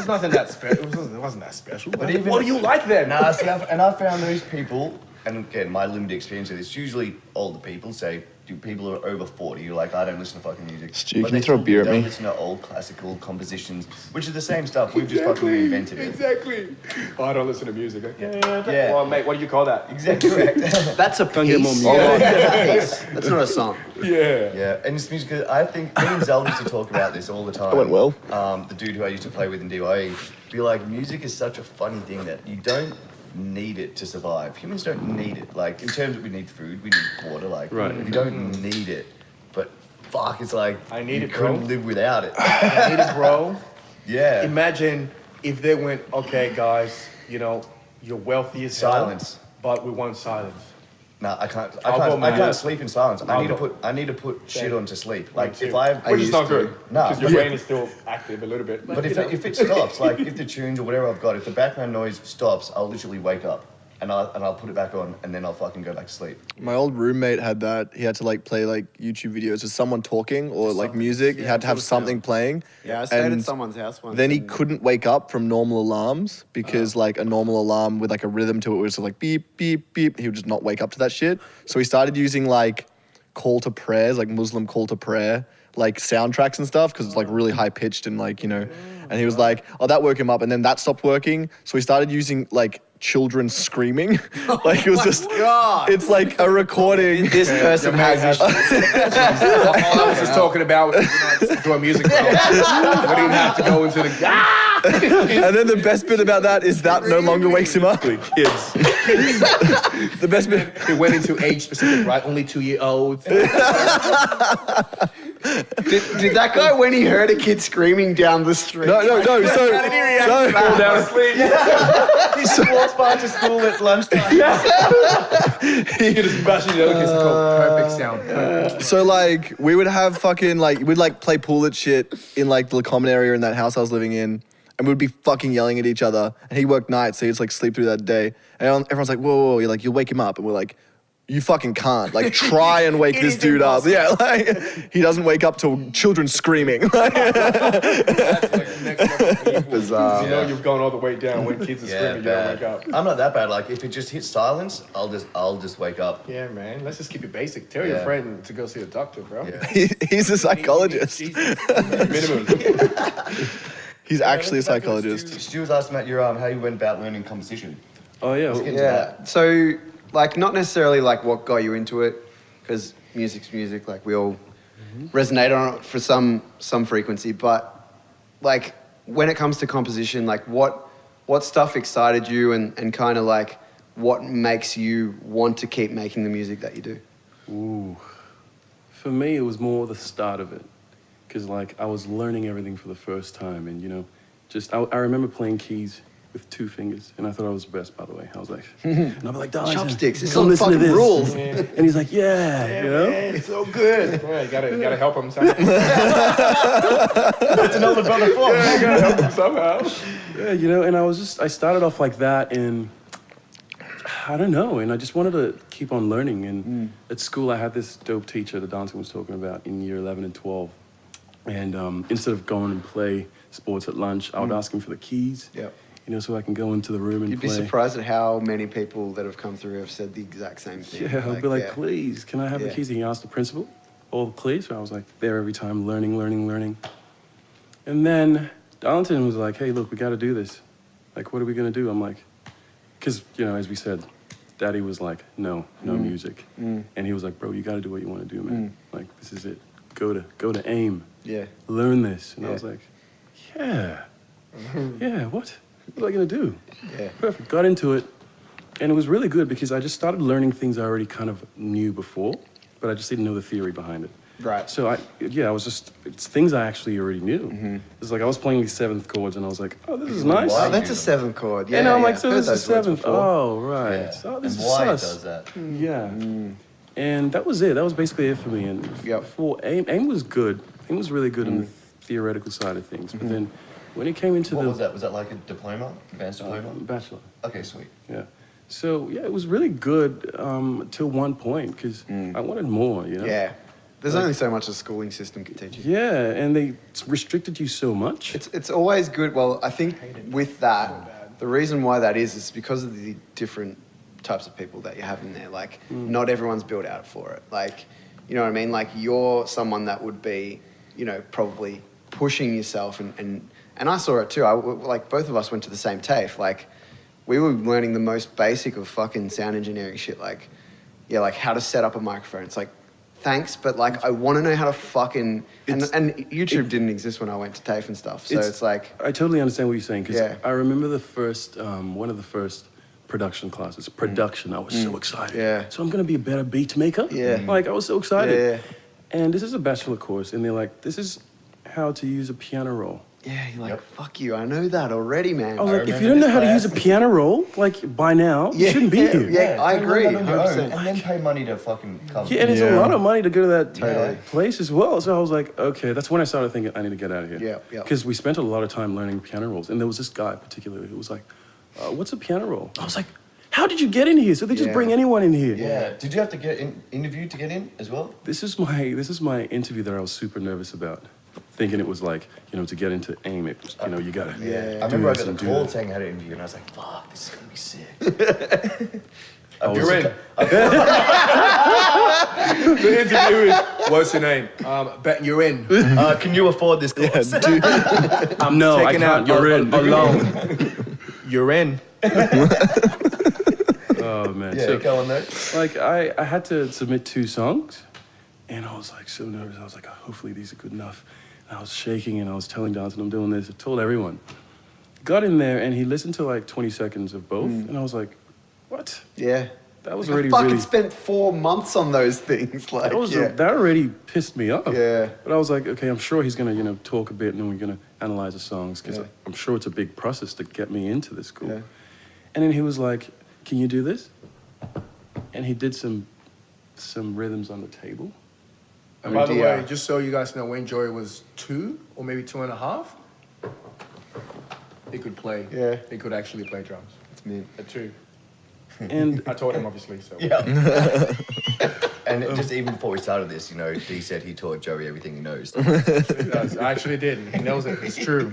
nothing that special. It wasn't that special. But even- what do you like then? Nah, see, I found those people, and again, my limited experience with this, usually older people say, do people who are over 40, you're like, I don't listen to fucking music. Stu, But can you they throw a still beer at don't me? listen to old classical compositions, which is the same stuff, we've just fucking reinvented it. Exactly. Oh, I don't listen to music. Yeah. Yeah. Well, mate, what do you call that? Exactly correct. That's a Can't get more piece. music. Oh, that's a piece. That's not a song. Yeah. Yeah, and it's music. I think me and Zelda used to talk about this all the time. That went well. The dude who I used to play with in DYE, be like, music is such a funny thing that you don't need it to survive. Humans don't need it. Like in terms of we need food, we need water. Like Right. we don't need it, but fuck, it's like I need you it, bro. couldn't live without it. I need it, bro. Yeah. Imagine if they went, okay, guys, you know, you're wealthy as hell, Silence. but we want silence. No, I can't. I'll go I mad. can't sleep in silence. I I'll need to go- put. I need to put shit Same. on to sleep. Me Like too. if I. Which is not used to. good. No, Because your yeah. brain is still active a little bit. But you know. if it stops, like if the tunes or whatever I've got, if the background noise stops, I'll literally wake up and I'll put it back on and then I'll fucking go back to sleep. My old roommate had that. He had to like play like YouTube videos with someone talking or like music. He had to have something playing. Yeah, I stayed at And someone's house once. Then he and- couldn't wake up from normal alarms because like a normal alarm with like a rhythm to it was like beep, beep, beep. He would just not wake up to that shit. So he started using like call to prayers, like Muslim call to prayer, like soundtracks and stuff because it's like really high pitched and like, you know. And he was like, oh, that woke him up. And then that stopped working. So he started using like children screaming. Like it was just, God. it's like a recording. This person Your mate has issues. All I was just talking about was doing music, bro. We didn't have to go into the. And then the best bit about that is that no longer wakes him up. Kids. The best bit. It went into age specific, right? Only 2-year-olds. Did that guy, when he heard a kid screaming down the street? No. So, Fall down asleep. He just walks by to school at lunchtime. He just bashing the other kids. Perfect sound. Perfect. so like we would have fucking like we'd like play pool at shit in like the common area in that house I was living in, and we'd be fucking yelling at each other. And he worked nights, so he'd just like sleep through that day. And everyone's like, whoa, you're like, you'll wake him up, and we're like, you fucking can't. Like, try and wake this dude up. Yeah, like he doesn't wake up to children screaming. That's like next level evil. Bizarre. You know you've gone all the way down when kids are Yeah, screaming. You don't bad. wake up. I'm not that bad. Like if it just hits silence, I'll just wake up. Yeah, man. Let's just keep it basic. Tell your Yeah. friend to go see a doctor, bro. Yeah. He's a psychologist. Jesus. Minimum. He's actually a Back to what psychologist. Stu was asking about your how you went about learning composition. Oh yeah. Into Yeah. that. So, like, not necessarily like what got you into it, because music's music. Like, we all resonate on it for some frequency. But, like, when it comes to composition, like, what stuff excited you, and kind of like what makes you want to keep making the music that you do? Ooh. For me, it was more the start of it. Because, like, I was learning everything for the first time. And, you know, I remember playing keys with 2 fingers. And I thought I was the best, by the way. I was like, and I'd be like, Darlington, Chopsticks, it's come on listen to fucking this. rules. And he's like, yeah, you know? Man, it's so good. Yeah, you gotta help him somehow. That's another brother for. You gotta help him somehow. Yeah, you know, and I started off like that, and I don't know, and I just wanted to keep on learning. And at school, I had this dope teacher that Darlington was talking about in year 11 and 12. And instead of going and play sports at lunch, I would ask him for the keys. Yep. You know, so I can go into the room and You'd play. be surprised at how many people that have come through have said the exact same thing. Yeah, I'll be like, yeah. please, can I have the Yeah. keys? And he asked the principal, all the keys. So I was like there every time, learning. And then Darlington was like, hey, look, we got to do this. Like, what are we going to do? I'm like, because, you know, as we said, Daddy was like, no music. And he was like, bro, you got to do what you want to do, man. Like, this is it. Go to AIM. Yeah. Learn this. And I Yeah. was like, yeah. Yeah, what? What am I going to do? Yeah. Perfect. Got into it. And it was really good because I just started learning things I already kind of knew before, but I just didn't know the theory behind it. Right. So it's things I actually already knew. It's like I was playing these seventh chords and I was like, oh, this is nice. Oh, that's a seventh chord. Yeah, And I'm yeah. like, so Heard this is those words seventh. before. Oh, right. Yeah. So this And is why it sus. does that. Yeah. And that was it. That was basically it for me. And Yep. for AIM was good. AIM was really good on the theoretical side of things. But then when it came into What the was that? Was that like a diploma? Advanced diploma? bachelor. Okay, sweet. Yeah. So yeah, it was really good till one point because I wanted more. You know. Yeah. There's only so much a schooling system can teach you. Yeah, and they restricted you so much. It's always good. Well, I think with that, the reason why that is because of the different types of people that you have in there. Like, not everyone's built out for it. Like, you know what I mean? Like, you're someone that would be, you know, probably pushing yourself, and I saw it too. Like, both of us went to the same TAFE. Like, we were learning the most basic of fucking sound engineering shit. Like, yeah, like how to set up a microphone. It's like, thanks, but like I want to know how to fucking and YouTube didn't exist when I went to TAFE and stuff. So it's like I totally understand what you're saying because Yeah. I remember the first one of the first production classes. Production, I was so excited. Yeah. So I'm gonna be a better beat maker. Yeah. Like I was so excited. Yeah. And this is a bachelor course, and they're like, this is how to use a piano roll. yeah, you're like, Yep. fuck you, I know that already, man. I was like, if remember you don't know this how to use a class. piano roll, like by now, you shouldn't be here. Yeah, I Learn agree, that on your own, 100%. and then pay money to fucking come. Yeah, and it's a Yeah. lot of money to go to that Totally. place as well. So I was like, okay, that's when I started thinking I need to get out of here. Yeah, yeah. Because we spent a lot of time learning piano rolls, and there was this guy particularly who was like, "What's a piano roll?" I was like, "How did you get in here?" So they just Yeah. bring anyone in here. Yeah. Did you have to get interviewed to get in as well? This is my interview that I was super nervous about, thinking it was like, you know, to get into AIM, it was, you know, you gotta. Yeah. I remember I this got and the do call that. saying I had an interview, and I was like, "Fuck, this is gonna be sick." You're in. The interview is, what's your name? Bet you're in. Can you afford this course? I'm No, I taking can't. out You're a in. loan. You're in. Oh man. Yeah, So, go on though. like I had to submit 2 songs, and I was like so nervous. I was like, hopefully these are good enough. And I was shaking, and I was telling Donson I'm doing this. I told everyone. Got in there, and he listened to like 20 seconds of both, and I was like, what? Yeah. That was Like, already I fucking really. spent 4 months on those things. Like, That already pissed me off. Yeah. But I was like, okay, I'm sure he's gonna, you know, talk a bit, and then we're gonna analyze the songs because Yeah. I'm sure it's a big process to get me into this school. Yeah. And then he was like, "Can you do this?" And he did some rhythms on the table. And by the dear. way, just so you guys know, Wayne Joy was 2 or maybe 2.5. He could play. Yeah. He could actually play drums. It's me. At 2. And I taught him, obviously. So. Yeah. And just even before we started this, you know, Dee said he taught Joey everything he knows. He does. I actually did. He knows it. It's true.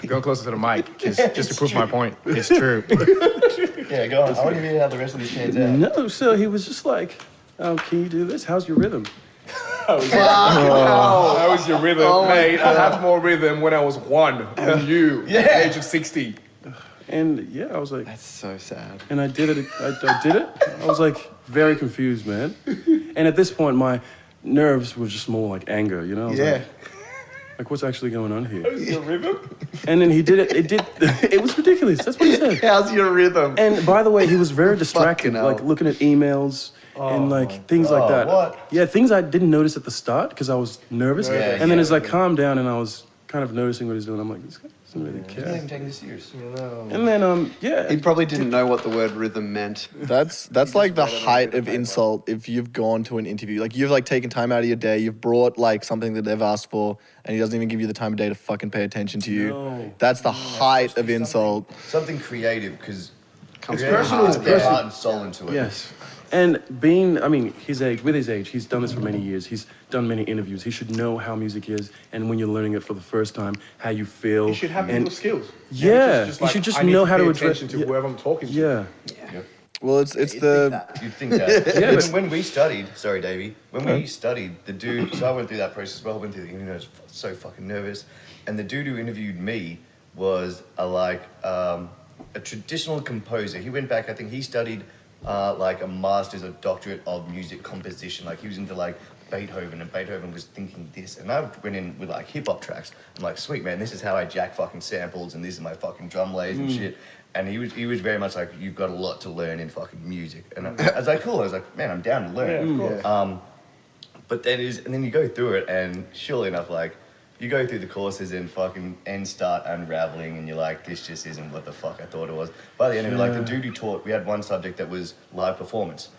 Go closer to the mic, just to prove my point. It's true. Yeah, go on. I want to hear how the rest of this pans out. no, so he was just like, "Oh, can you do this? How's your rhythm?" That was your rhythm, Oh my mate. I have more rhythm when I was 1 than you, Yeah. at the age of 60. And yeah, I was like, That's so sad. and I did it. I did it. I was like very confused, man. And at this point, my nerves were just more like anger, you know? I was Yeah. like what's actually going on here? Your rhythm? And then he did it. It did. It was ridiculous. That's what he said. How's your rhythm? And by the way, he was very distracted, Fucking hell. like looking at emails and like things like that. what? Yeah, things I didn't notice at the start because I was nervous. Yeah, and then yeah. as I calmed down and I was kind of noticing what he's doing, I'm like, this guy doesn't really He's not care. even taking this serious. And then yeah, He probably didn't know what the word rhythm meant. That's like the height of insult if you've gone to an interview. Like you've like taken time out of your day, you've brought like something that they've asked for, and he doesn't even give you the time of day to fucking pay attention to you. No. That's the height of insult. Something creative, because Comes it's from the heart. their heart and soul into it. yes. And being, I mean, his age, he's done this for many years. He's done many interviews. He should know how music is, and when you're learning it for the first time, how you feel. You should have and, those skills. Yeah, It's you should just I need know how pay to address. attention to whoever I'm talking to. Yeah. Well, it's You'd think the that. You'd think that. Yeah, but- when we studied, sorry, Davey, when we studied, the dude, so I went through that process as well, went through the interview, I was so fucking nervous. And the dude who interviewed me was a traditional composer. He went back, I think he studied like a master's or doctorate of music composition. Like he was into like Beethoven, and Beethoven was thinking this. And I went in with like hip hop tracks. I'm like, sweet man, this is how I jack fucking samples, and this is my fucking drum lays and shit. And he was very much like, you've got a lot to learn in fucking music. And I was like, cool. I was like, man, I'm down to learn. Yeah, of course. But then you go through it, and surely enough, like, you go through the courses and start unraveling, and you're like, this just isn't what the fuck I thought it was. By the end of it, like, the dude who taught, we had one subject that was live performance.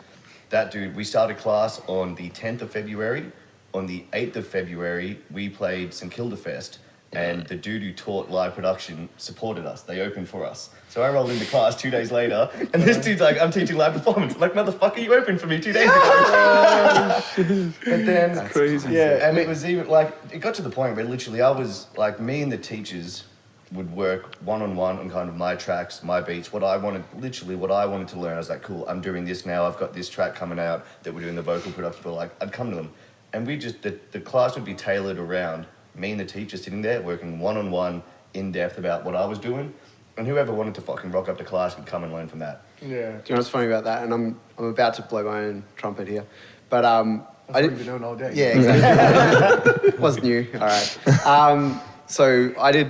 That dude, we started class on the 10th of February. On the 8th of February, we played St Kilda Fest, and the dude who taught live production supported us. They opened for us. So I rolled into class 2 days later, and this dude's like, I'm teaching live performance. I'm like, motherfucker, you opened for me 2 days ago. But then, That's crazy. yeah, and it was even like, it got to the point where literally I was like, me and the teachers would work one-on-one on kind of my tracks, my beats, what I wanted to learn. I was like, cool, I'm doing this now. I've got this track coming out that we're doing the vocal production for. Like, I'd come to them, and we just, the class would be tailored around me and the teacher sitting there working one-on-one in depth about what I was doing. And whoever wanted to fucking rock up to class could come and learn from that. Yeah. Do you know what's funny about that? And I'm about to blow my own trumpet here, but I I've didn't. been known all day. Yeah, exactly. Was new. All right. So I did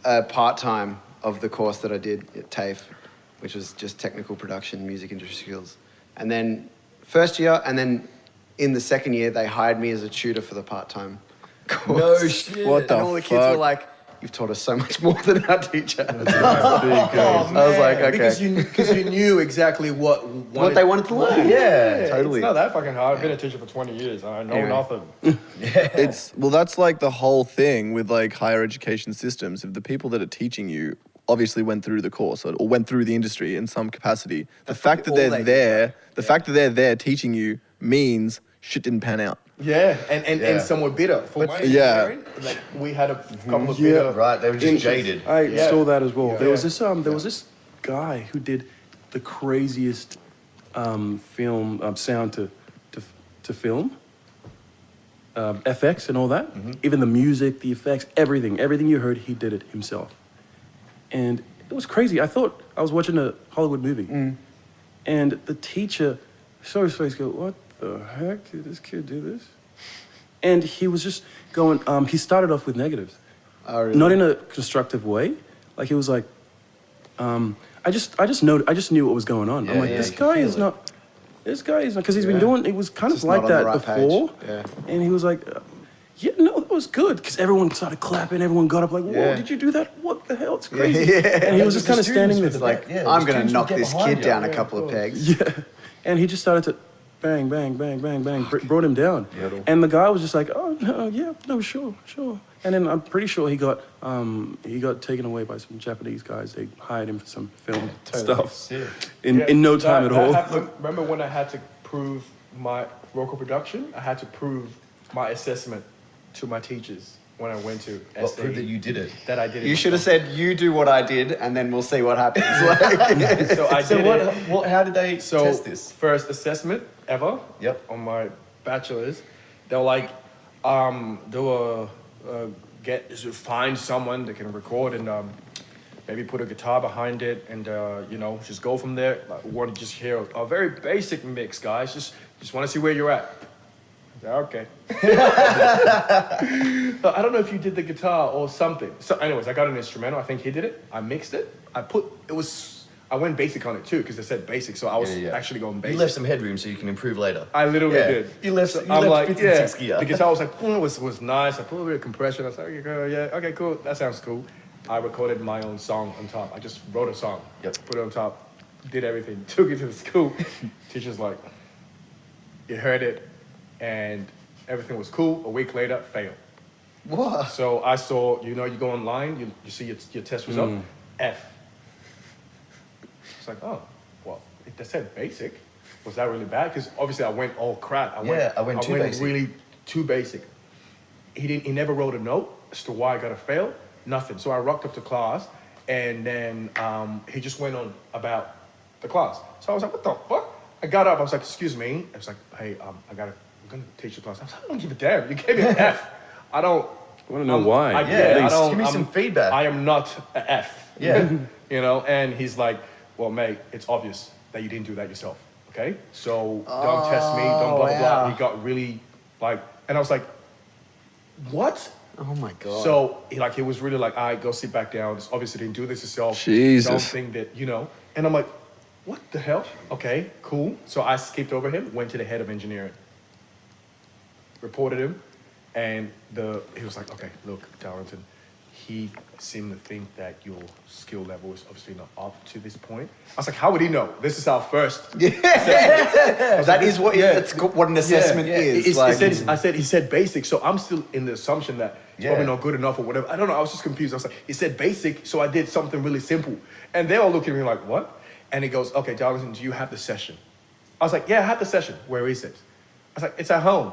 a part-time of the course that I did at TAFE, which was just technical production, music industry skills. And then first year, and then in the second year, they hired me as a tutor for the part-time course. No shit. What the And all the kids were fuck? like, you've taught us so much more than our teacher. Oh, I was like, okay. Because you knew exactly what What they wanted to learn. Yeah. Totally. It's not that fucking hard. I've been a teacher for 20 years. I know Anyway. nothing. That's like the whole thing with like higher education systems. If the people that are teaching you obviously went through the course or went through the industry in some capacity, the fact that all they're they there, the fact that they're there teaching you means shit didn't pan out. Yeah, and Yeah. some were bitter. For my yeah. engineering, like we had a couple of bitter. Right, they were just jaded. I Yeah. saw that as well. There was Yeah. this guy who did the craziest film sound to film. FX and all that. Even the music, the effects, everything you heard, he did it himself. And it was crazy. I thought I was watching a Hollywood movie. And the teacher saw his face go, what the heck? Did this kid do this? And he was just going, he started off with negatives. Oh, really? Not in a constructive way. Like he was like, I just knew what was going on. I'm Yeah, like, yeah, this you can guy feel is it. not, because he's been Yeah. doing, it was kind Just of like not on the that right page. before. Yeah. And he was like, yeah, no, that was good. Because everyone started clapping, everyone got up like, whoa, Yeah. did you do that? What the hell? It's crazy. Yeah. And he was just kind of standing there. It's Like, Yeah, I'm the going to students knock would get this behind kid you. down a Yeah, couple of of course. pegs. Yeah. And he just started to bang, bang, bang, bang, bang, brought him down. And the guy was just like, oh, no, yeah, no, sure. And then I'm pretty sure he got taken away by some Japanese guys. They hired him for some film stuff Sick. in no time at all. Remember when I had to prove my vocal production? I had to prove my assessment to my teachers when I went to What SAE. proved that you did it? That I did it. You should have said, you do what I did, and then we'll see what happens. Like, So I So did it. how did they So test this? first assessment ever. Yep. On my bachelor's, they're like, find someone that can record and maybe put a guitar behind it and just go from there. Like, we want to just hear a very basic mix, guys. Just want to see where you're at. Yeah, okay. But I don't know if you did the guitar or something. So, anyways, I got an instrumental. I think he did it. I mixed it. I went basic on it too because they said basic, so I was actually going basic. You left some headroom so you can improve later. I literally Yeah. did. You left I'm like, fifth and sixth gear. The guitar was like, was nice. I put a bit of compression. I was like, yeah, okay, cool. That sounds cool. I recorded my own song on top. I just wrote a song. Yep. Put it on top. Did everything. Took it to the school. Teacher's like, you heard it, and everything was cool. A week later, failed. what? So I saw, you go online, you see your test result, F. It's like, oh, well, if they said basic, was that really bad? Because obviously I went all crap. I went too basic. really too basic. He never wrote a note as to why I got a fail, nothing. So I rocked up to class, and then he just went on about the class. So I was like, what the fuck? I got up, I was like, excuse me. I was like, hey, I'm gonna teach the class. I was like, I don't give a damn. You gave me an F. I don't. I want to know why. I Yeah, don't. give me some feedback. I am not an F. Yeah. And he's like, well, mate, it's obvious that you didn't do that yourself. okay, so don't test me, don't blah, blah, blah. He got really like, and I was like, what? Oh my god. So he was really like, all right, go sit back down. Just obviously didn't do this yourself. Jesus. Don't think that, And I'm like, what the hell? Okay, cool. So I skipped over him, went to the head of engineering, reported him, and he was like, okay, look, Darlington, he seemed to think that your skill level is obviously not up to this point. I was like, how would he know? This is our first. That is what that's what an assessment is. He said basic, so I'm still in the assumption that it's probably not good enough or whatever. I don't know. I was just confused. I was like, he said basic, so I did something really simple, and they all look at me like, what? And he goes, okay, Darlington, do you have the session? I was like, yeah, I have the session. Where is it? I was like, it's at home.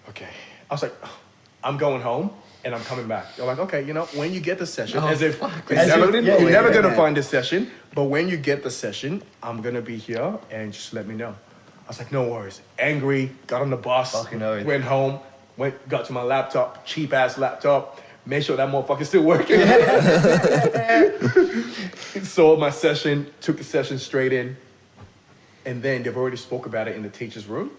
Okay. I was like, I'm going home and I'm coming back. They're like, okay, when you get the session, as if you're never gonna find this session, but when you get the session, I'm gonna be here and just let me know. I was like, no worries. Angry, got on the bus, Fucking oath. went home, got to my laptop, cheap ass laptop, made sure that motherfucker's still working. Saw my session, took the session straight in, and then they've already spoke about it in the teacher's room.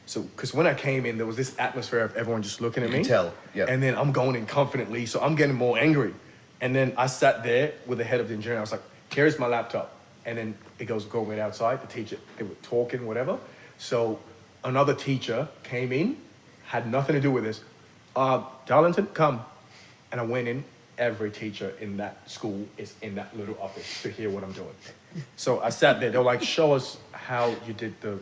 So, because when I came in, there was this atmosphere of everyone just looking at me. You can tell, yeah. And then I'm going in confidently, so I'm getting more angry. And then I sat there with the head of the engineering. I was like, here's my laptop. And then it goes, go wait outside. The teacher, they were talking, whatever. So another teacher came in, had nothing to do with this. Darlington, come. And I went in. Every teacher in that school is in that little office to hear what I'm doing. So I sat there. They were like, show us how you did the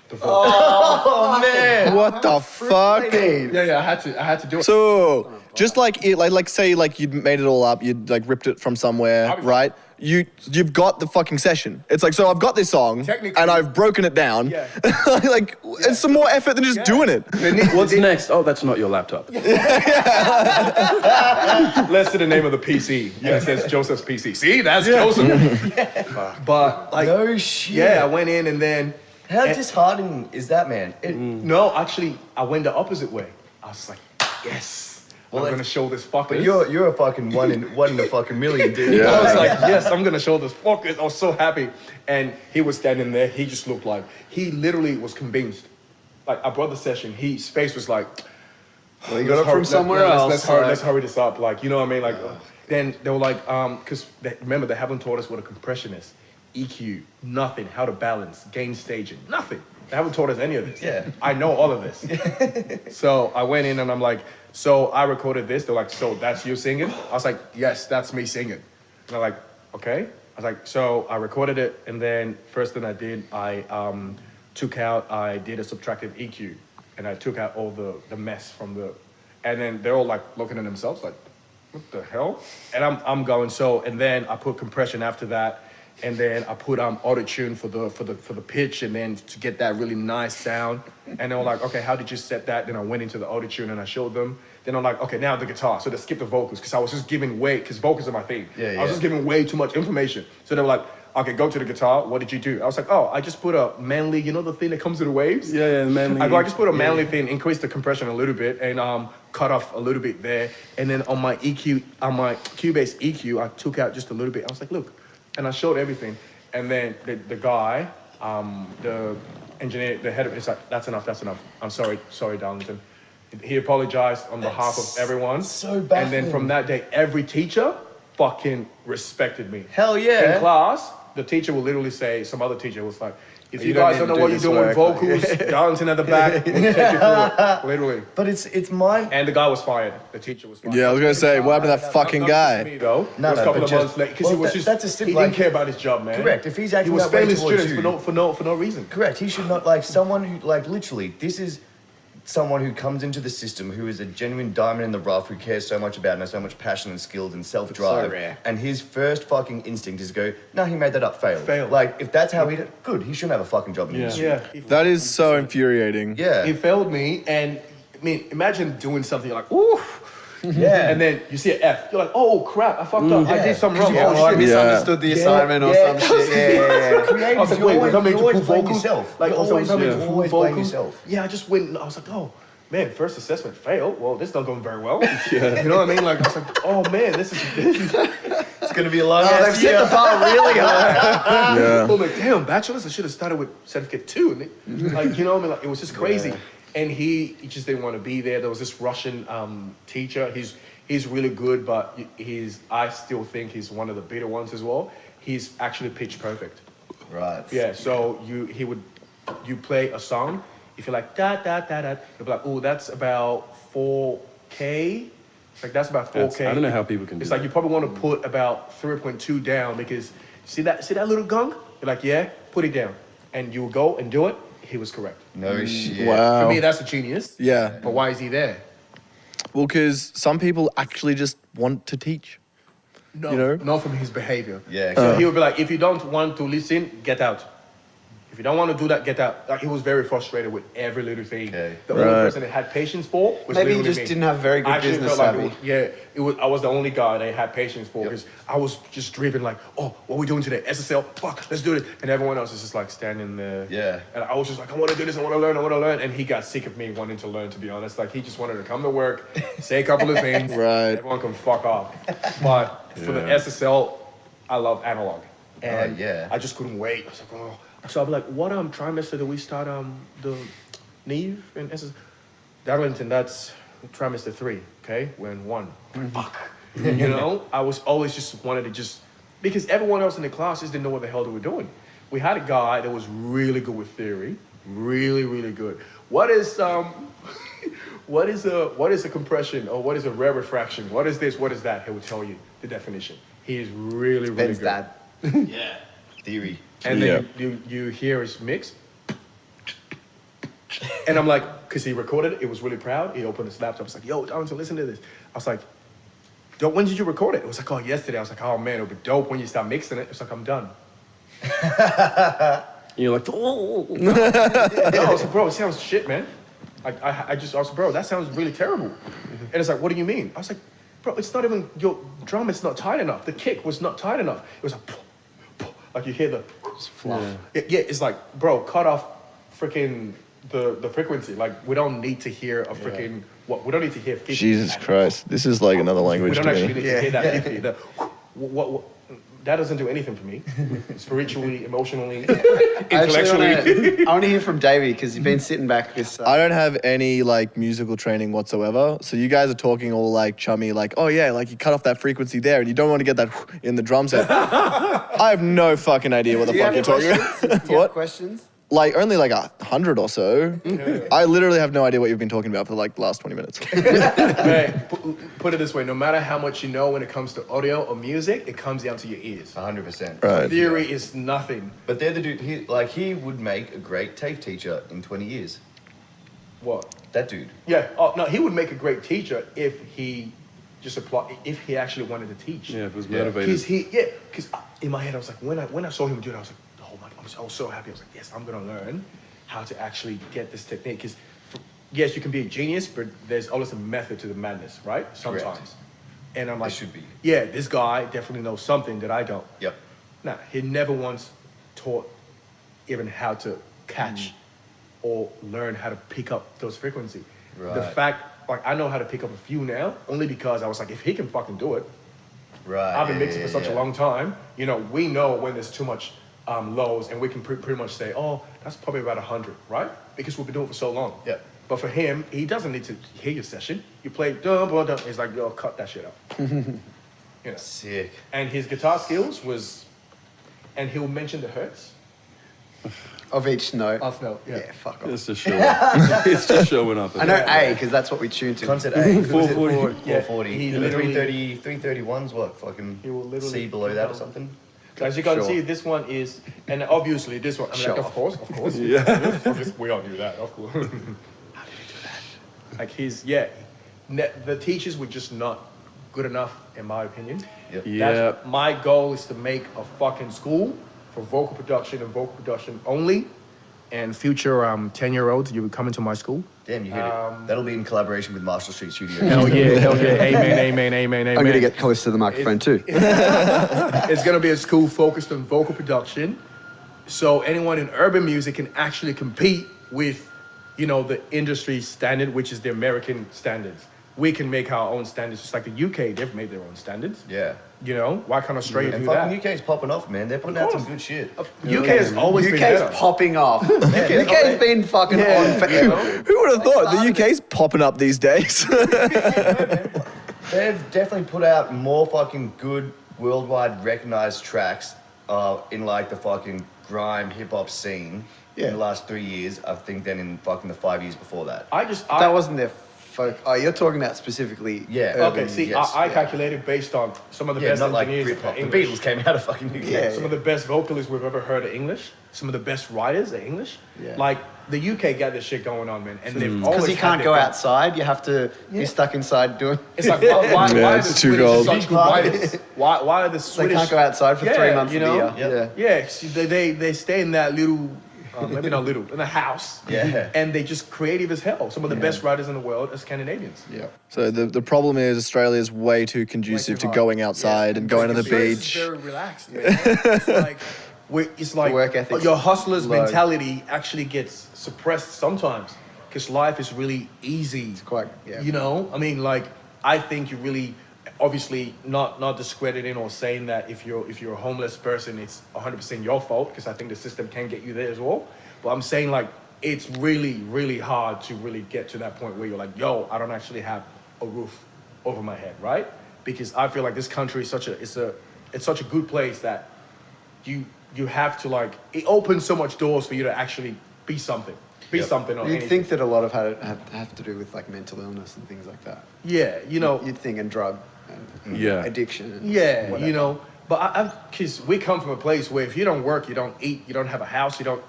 vocal. Oh man. What the fuck? Yeah, I had to do it. So just like say like you'd made it all up, you'd like ripped it from somewhere, I'll be fine. right? You've got the fucking session. It's like, so I've got this song Technically- and I've broken it down. Yeah. It's some more effort than just doing it. What's next? Oh, that's not your laptop. Let's see the name of the PC. Yeah, it says Joseph's PC. See, that's Joseph. But like, No shit. yeah, I went in and then. How disheartening is that, man? No, actually, I went the opposite way. I was like, yes, Well, I'm gonna show this fucker. But you're a fucking one in a fucking million, dude. I was like, yes, I'm gonna show this fucker. I was so happy. And he was standing there. He just looked like, he literally was convinced. Like, I brought the session. His face was like, Well, you got it from somewhere else. Let's hurry this up. Like, you know what I mean? Like, then they were like, because remember, they haven't taught us what a compression is. EQ, nothing. How to balance, gain staging, nothing. They haven't taught us any of this. Yeah. I know all of this. So I went in and I'm like, so I recorded this. They're like, so that's you singing? I was like, yes, that's me singing. And they're like, okay. I was like, so I recorded it, and then first thing I did, I did a subtractive EQ, and I took out all the mess from and then they're all like looking at themselves like, what the hell? And I'm going, and then I put compression after that. And then I put auto-tune for the pitch, and then to get that really nice sound. And they were like, okay, how did you set that? Then I went into the auto-tune and I showed them. Then I'm like, okay, now the guitar. So they skipped the vocals because I was just giving because vocals are my thing. I was just giving way too much information. So they were like, okay, go to the guitar. What did you do? I was like, oh, I just put a manly, the thing that comes with the waves? Yeah, manly. I just put a manly thing, increased the compression a little bit, and cut off a little bit there. And then on my EQ, on my Cubase EQ, I took out just a little bit. I was like, look. And I showed everything. And then the guy, the engineer, the head of it's like, that's enough. I'm sorry, Darlington. He apologized on behalf of everyone. So And baffling. then from that day, every teacher fucking respected me. Hell yeah. In class, the teacher will literally say, some other teacher was like, if you You don't guys need don't to know do what you're this doing with work, vocals, Darlington at the back, we'll take you through it. Literally. But it's mine. And the guy was fired. The teacher was fired. Yeah, I was gonna say, what happened to that fucking Not guy? me, though. No, it was a couple but of just- months late because well, he was that- just that's a stip- he like- didn't care about his job, man. Correct. If he's acting he was that way failing towards students you- for no reason. Correct. He should not, like, someone who, like, literally, this is someone who comes into the system who is a genuine diamond in the rough, who cares so much about and has so much passion and skills and self-drive. rare. And his first fucking instinct is to go, no, he made that up, fail. Fail. Like, if that's how he did, good, he shouldn't have a fucking job in the industry. Yeah. That is so infuriating. Yeah. He failed me, and I mean, imagine doing something like, ooh. Yeah. And then you see an F. You're like, oh crap, I fucked up. I did something wrong. Yeah, Oh I shit. misunderstood the assignment or yeah. some shit. Yeah. Creative, I was like, you wait, always, was I meant you to always pull blame vocals? yourself. Like, you also, always, was I meant to you pull always blame vocals? yourself. Yeah, I just went, I was like, oh, man, first assessment failed. Well, this is not going very well. You know what I mean? Like, I was like, oh man, this is gonna be a long Oh, they've ass set year. the bar really high. Yeah. I'm like, damn, bachelor's, I should have started with certificate 2. And like, you know what I mean? Like, it was just crazy. Yeah. And he just didn't want to be there. There was this Russian teacher. He's really good, but I still think he's one of the better ones as well. He's actually pitch perfect. Right. Yeah, so you play a song, if you're like da da da da, you'll be like, oh, that's about 4K. It's like that's about 4K. I don't know how people can do It's like that. you probably want to put about 3.2 down because see that little gong? You're like, yeah, put it down. And you will go and do it. He was correct. No shit. Wow. For me, that's a genius. Yeah. But why is he there? Well, because some people actually just want to teach. No, You know? not from his behavior. Yeah, So exactly. he would be like, if you don't want to listen, get out. If you don't want to do that, get out. Like he was very frustrated with every little thing. Okay. The only Right. person that had patience for was Maybe he literally just me. didn't have very good I actually business felt like savvy. I was the only guy they had patience for Yep. because I was just driven like, oh, what are we doing today? SSL, fuck, let's do it. And everyone else is just like standing there. Yeah. And I was just like, I want to do this, I want to learn. And he got sick of me wanting to learn, to be honest. Like he just wanted to come to work, say a couple of things. Right. Everyone can fuck off. But for the Yeah. SSL, I love analog. And yeah. I just couldn't wait. I was like, oh. So I'll be like, what trimester do we start the Neve and SSL? Darlington, that's trimester 3, okay? We're in 1. Fuck. You know? I was always just wanted to just, because everyone else in the class just didn't know what the hell they were doing. We had a guy that was really good with theory, really, really good. What is what is a compression or what is a rare refraction? What is this? What is that? He will tell you the definition. He is really, really Ben's good. dad. Yeah. Theory. And then you hear his mix. And I'm like, because he recorded it, he was really proud. He opened his laptop. I was like, yo, Darlington, listen to this. I was like, when did you record it? It was like, oh, yesterday. I was like, oh, man, it'll be dope when you start mixing it. It's like, I'm done. You're like, oh. No, I was like, bro, it sounds shit, man. Like, I was like, bro, that sounds really terrible. And it's like, what do you mean? I was like, bro, it's not even, your drum is not tight enough. The kick was not tight enough. It was like, poof, poof, like you hear the fluff. Yeah, it's like, bro, cut off freaking the frequency. Like, we don't need to hear a freaking, we don't need to hear 50. Jesus Christ. This is like another We language don't to actually me. need to hear that 50. What, that doesn't do anything for me. Spiritually, emotionally, intellectually. I want to hear from Davey because he's been sitting back this. I don't have any like musical training whatsoever. So you guys are talking all like chummy, like, oh yeah, like you cut off that frequency there and you don't want to get that in the drum set. I have no fucking idea what the Do you fuck have you're talking questions? about. Do you have What? questions? Like only like 100 or so. I literally have no idea what you've been talking about for like the last 20 minutes. Man, put it this way, no matter how much you know when it comes to audio or music, it comes down to your ears. 100%. Right. Theory is nothing. But they're the dude, he would make a great TAFE teacher in 20 years. What? That dude. Yeah. Oh no, he would make a great teacher if he just if he actually wanted to teach. Yeah, if it was Yeah. motivated. Because in my head I was like, when I saw him do it, I was like, oh my, I was so happy. I was like, yes, I'm gonna learn how to actually get this technique. Because yes, you can be a genius, but there's always a method to the madness, right? Sometimes. Correct. And I'm like, should be. Yeah, this guy definitely knows something that I don't. Yep. Nah, he never once taught even how to catch or learn how to pick up those frequencies. The Right. fact, like, I know how to pick up a few now, only because I was like, if he can fucking do it, Right. I've been yeah, mixing yeah, for such yeah. a long time, you know, we know when there's too much lows and we can pretty much say, oh, that's probably about 100, right? Because we've been doing it for so long. Yeah. But for him, he doesn't need to hear your session. You play dum, dum, dum. He's like, yo, cut that shit out. You know. Sick. And his guitar skills was, and he'll mention the hertz. Of each note. Off note, yeah. Yeah, fuck off. It's just showing off. It's just showing off. I know A because that's what we tune to. Concert A. 440. Yeah, 440. he And the literally- 331's what? Fucking He will literally C below that or keep on. something? As you can Sure. see, this one is, and obviously this one, I mean, Show like, of off. course. Yeah. We all knew that, of course. How did he do that? Like the teachers were just not good enough, in my opinion. Yep. Yeah. My goal is to make a fucking school for vocal production and vocal production only. And future 10-year-olds, you would come into my school. Damn, you hit it. That'll be in collaboration with Marshall Street Studio. Hell yeah, hell yeah. Amen, amen, amen, amen. I'm going to get close to the microphone too. It's going to be a school focused on vocal production. So anyone in urban music can actually compete with, you know, the industry standard, which is the American standards. we can make our own standards. Just like the UK, they've made their own standards. Yeah. You know, why can't Australia And do that? fucking UK's popping off, man. They're putting out some good shit. UK has always been UK's better. popping off. UK's been fucking on forever. Who would have thought the UK's popping up these days? They've definitely put out more fucking good worldwide recognized tracks in like the fucking grime hip hop scene in the last 3 years, I think, than in fucking the 5 years before that. That wasn't their folk. Oh, you're talking about specifically. Yeah. urban- Okay, see, yes, I calculated based on some of the Yeah, best not like engineers Britpop. at The English. Beatles came out of fucking UK. Yeah. Some of the best vocalists we've ever heard are English. Some of the best writers are English. Yeah. Like the UK got this shit going on, man, and they've always Because you had can't their go thing. outside. You have to be stuck inside doing. It's like why Yeah, are it's the too Swedish cold. such good writers? Why are the They Swedish? can't go outside for 3 months you of the know? year. Yep. Yeah. Yeah, see, they stay in that little, maybe not little, in a house. Yeah. And they just creative as hell. Some of the best writers in the world are Scandinavians. Yeah. So the problem is Australia is way too conducive to hot. going outside and going to the Australia's beach. Very relaxed, man. It's like work ethic's your hustler's low. mentality actually gets suppressed sometimes because life is really easy. It's quite- yeah. You know, I mean, like I think you really, obviously, not discrediting or saying that if you're a homeless person, it's 100% your fault because I think the system can get you there as well. But I'm saying like it's really really hard to really get to that point where you're like, yo, I don't actually have a roof over my head, right? Because I feel like this country is it's such a good place that you have to like, it opens so much doors for you to actually be something. Be something or You'd anything. think that a lot of it have to do with like mental illness and things like that. Yeah, you know. You'd think and drug and Yeah. addiction. And Yeah, whatever. you know. But because we come from a place where if you don't work, you don't eat, you don't have a house, you don't,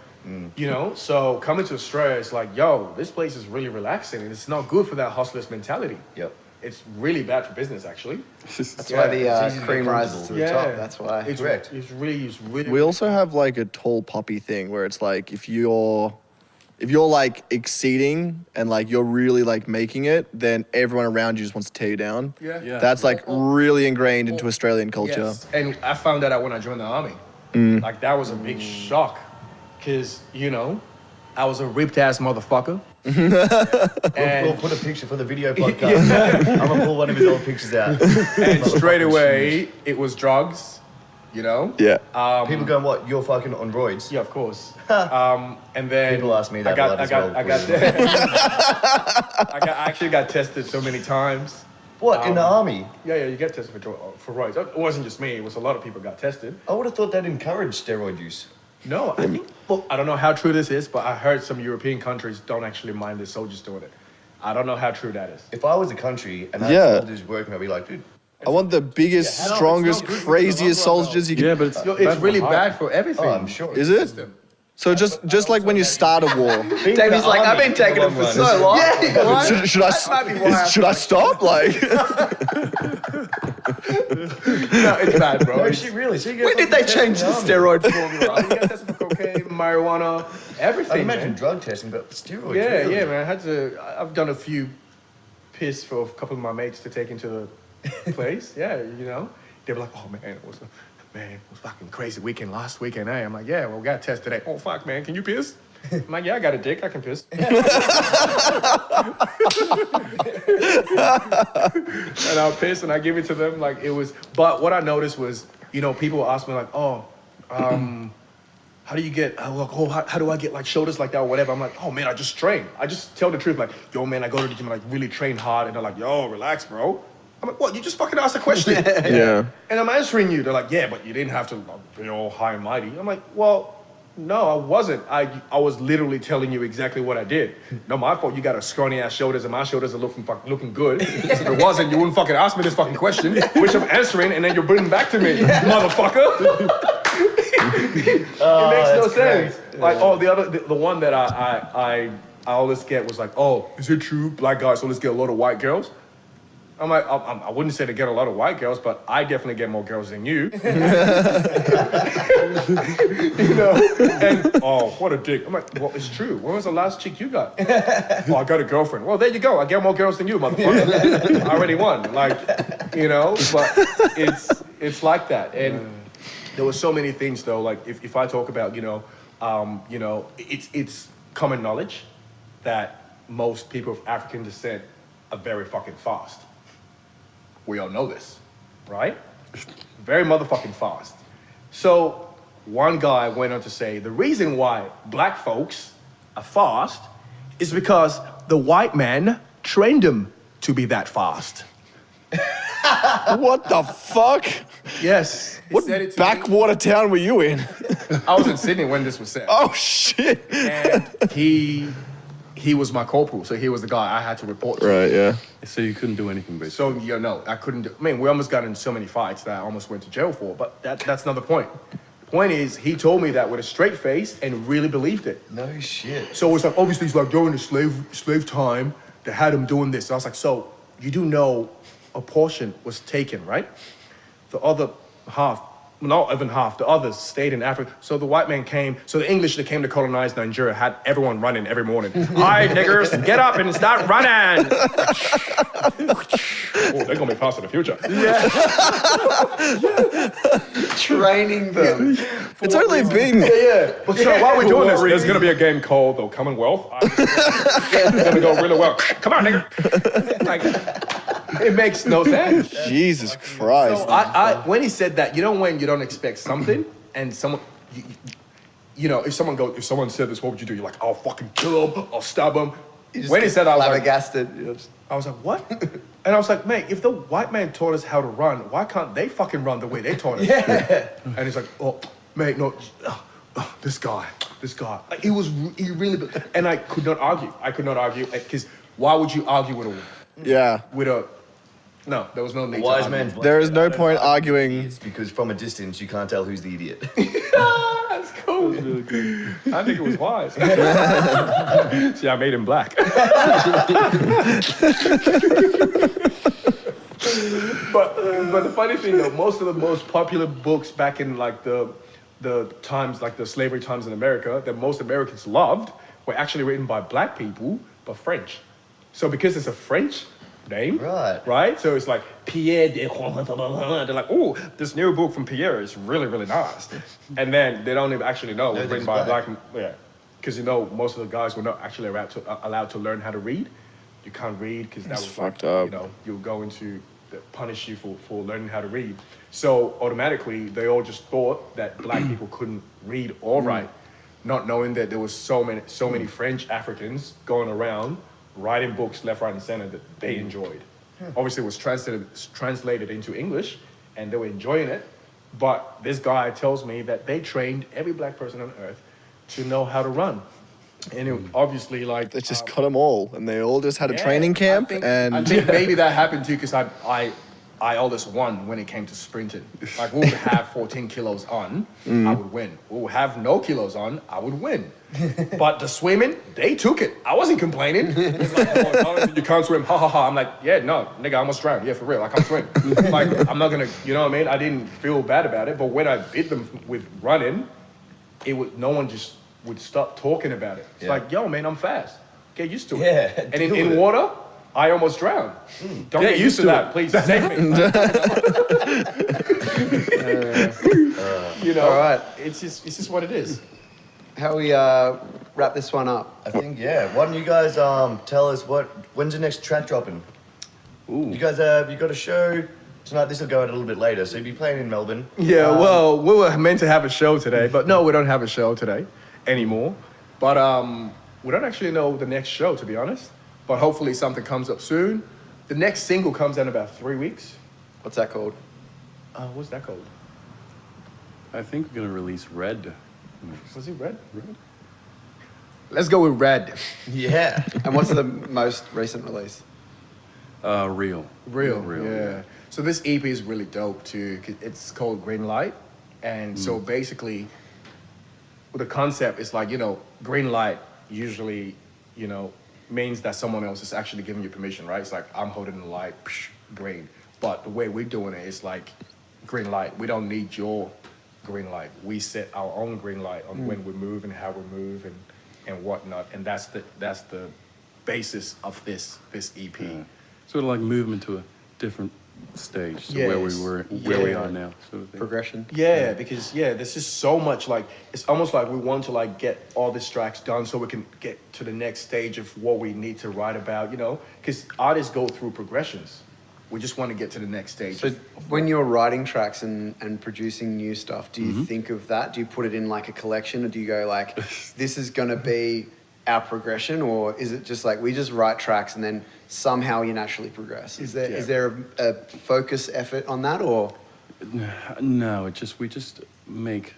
you know. So coming to Australia, it's like, yo, this place is really relaxing and it's not good for that hustler's mentality. Yep. It's really bad for business, actually. That's why the it's easy to cream get rises to the top. That's why. It's Correct. It's really. We also have like a tall poppy thing where it's like if you're like exceeding and like you're really like making it, then everyone around you just wants to tear you down. Yeah. Yeah. That's like really ingrained into Australian culture. Yes. And I found that out when I joined the army. Like that was a big shock, cause you know, I was a ripped ass motherfucker. We'll put a picture for the video podcast. I'm gonna pull one of his old pictures out. And straight away it was drugs, you know. Yeah. People going, what? You're fucking on roids? Yeah, of course. And then People ask me that I got, a lot I as got, well, I got, believe I actually got tested so many times. What, in the army? Yeah, you get tested for roids. It wasn't just me. It was a lot of people got tested. I would have thought that encouraged steroid use. No, I think. Well, I don't know how true this is, but I heard some European countries don't actually mind their soldiers doing it. I don't know how true that is. If I was a country and I Yeah. had soldiers working, I'd be like, dude, I want the biggest, Yeah, no, strongest, it's not good for the craziest long run, soldiers you can. Yeah, but it's, Yo, it's bad for really heart. bad for everything. oh, I'm sure. Is it? So just like when you start a war. Davey's like, I've been taking it for so long. Yeah, Should I That might be why I should I stop? Like No, it's bad, bro. No It's- shit, really. So you get when did fucking they change the tested in the army. steroid formula? You get tested for cocaine, marijuana, everything. I'd imagine man. drug testing, but steroids. Yeah, really? yeah, man. I've done a few piss for a couple of my mates to take into the place. Yeah, you know. They were like, oh man, it was fucking crazy weekend last weekend, eh? I'm like, yeah, well, we got tested today. Oh fuck, man, can you piss? I'm like, yeah, I got a dick, I can piss. And I'll piss and I give it to them like it was. But what I noticed was, you know, people ask me like, oh, how do you get, how do I get like shoulders like that or whatever? I'm like, oh man, I just train. I just tell the truth, like, yo man, I go to the gym and like really train hard. And they're like, yo, relax, bro. I'm like, what? You just fucking asked a question. yeah. And I'm answering you. They're like, yeah, but you didn't have to be all high and mighty. I'm like, well, no, I wasn't. I was literally telling you exactly what I did. No, my fault. You got a scrawny ass shoulders, and my shoulders are looking good. If it wasn't, you wouldn't fucking ask me this fucking question, which I'm answering, and then you're bringing back to me, motherfucker. It makes no that's great. sense. Like, oh, the one that I always get was like, oh, is it true black guys always get a lot of white girls? I'm like, I wouldn't say to get a lot of white girls, but I definitely get more girls than you. You know? And, oh, what a dick. I'm like, well, it's true. When was the last chick you got? Oh, I got a girlfriend. Well, there you go. I get more girls than you, motherfucker. I already won. Like, you know, but it's like that. And there were so many things, though. Like, if I talk about, you know, it's common knowledge that most people of African descent are very fucking fast. We all know this, right? Very motherfucking fast. So one guy went on to say the reason why black folks are fast is because the white man trained them to be that fast. What the fuck? Yes. He What said it to me. backwater town were you in? I was in Sydney when this was said. Oh shit. And he was my corporal, so he was the guy I had to report to. Right, yeah. So you couldn't do anything, basically. So no, I couldn't do. I mean, we almost got in so many fights that I almost went to jail for. But that's not the point. The point is, he told me that with a straight face and really believed it. No shit. So it's like obviously it's like during the slave time they had him doing this. So I was like, so you do know a portion was taken, right? The other half, not even half, the others stayed in Africa. So the white man came, so the English that came to colonize Nigeria had everyone running every morning. All right, niggers, get up and start running. Oh, they're gonna be fast in the future. Training them. It's only been Yeah. But so while we're doing this, there's gonna be a game called the Commonwealth. It's gonna go really well. Come on, nigga. Like, it makes no sense. Jesus Christ. So when he said that, you know when you don't expect something and someone, you know, if someone said this, what would you do? You're like, I'll fucking kill him, I'll stab him. When he said that, I was like, flabbergasted. You know, just- I was like, what? And I was like, mate, if the white man taught us how to run, why can't they fucking run the way they taught us? Yeah. And he's like, oh, mate, no, this guy. Like, he really, and I could not argue, because why would you argue Yeah. no, there was no need to Wise argue. man's There is no point arguing. It's because from a distance you can't tell who's the idiot. That's cool. I think it was wise. See, I made him black. but the funny thing though, most of the most popular books back in like the times, like the slavery times in America, that most Americans loved were actually written by black people, but French. So because it's a French name, right? So it's like Pierre de. They're like, oh, this new book from Pierre is really, really nice. And then they don't even actually know it was written by a black. Yeah, because you know most of the guys were not actually allowed to learn how to read. You can't read because that That's was fucked like, up. you know, you'll go into punish you for learning how to read. So automatically they all just thought that black people couldn't read or write, not knowing that there was so many French Africans going around writing books left, right, and center that they enjoyed. Obviously, it was translated into English, and they were enjoying it. But this guy tells me that they trained every black person on earth to know how to run, and it obviously like They just cut them all, and they all just had a yeah, training camp. I think maybe that happened too because I always won when it came to sprinting. Like we would have 14 kilos on, I would win. We would have no kilos on, I would win. But the swimming, they took it. I wasn't complaining. It's like, oh, Jonathan, you can't swim. Ha ha ha. I'm like, yeah, no, nigga, I almost drowned. Yeah, for real. I can't swim. Like, I'm not gonna, you know what I mean? I didn't feel bad about it. But when I beat them with running, no one just would stop talking about it. It's like, yo, man, I'm fast. Get used to it. Yeah, And deal with in it. water, I almost drowned. Don't get used to that. Please save me. You know, All right. it's just what it is. How we wrap this one up? I think why don't you guys tell us when's the next track dropping? Ooh. You guys have you got a show tonight? This will go out a little bit later, so you'll be playing in Melbourne. Yeah, well, we were meant to have a show today, but no, we don't have a show today anymore. But we don't actually know the next show, to be honest. But hopefully something comes up soon. The next single comes out in about 3 weeks. What's that called? What's that called? I think we're gonna release Red. Was it Red? Let's go with Red. Yeah. And what's the most recent release? Real. Real, yeah. So this EP is really dope too. It's called Green Light, and so basically, the concept is like, you know, green light usually, you know, means that someone else is actually giving you permission, right? It's like I'm holding the light, psh, green. But the way we're doing it is like green light. We don't need your green light. We set our own green light on when we move and how we move and whatnot. And that's the basis of this EP. Sort of like movement to a different stage to where we Yes. were, where we Yeah. are now, sort of thing. Progression. Yeah, because there's just so much like it's almost like we want to like get all these tracks done so we can get to the next stage of what we need to write about, you know, because artists go through progressions. We just want to get to the next stage. So when you're writing tracks and producing new stuff, do you think of that? Do you put it in like a collection, or do you go like, this is gonna be our progression, or is it just like we just write tracks and then somehow you naturally progress? Is there a focus effort on that, or No, we just make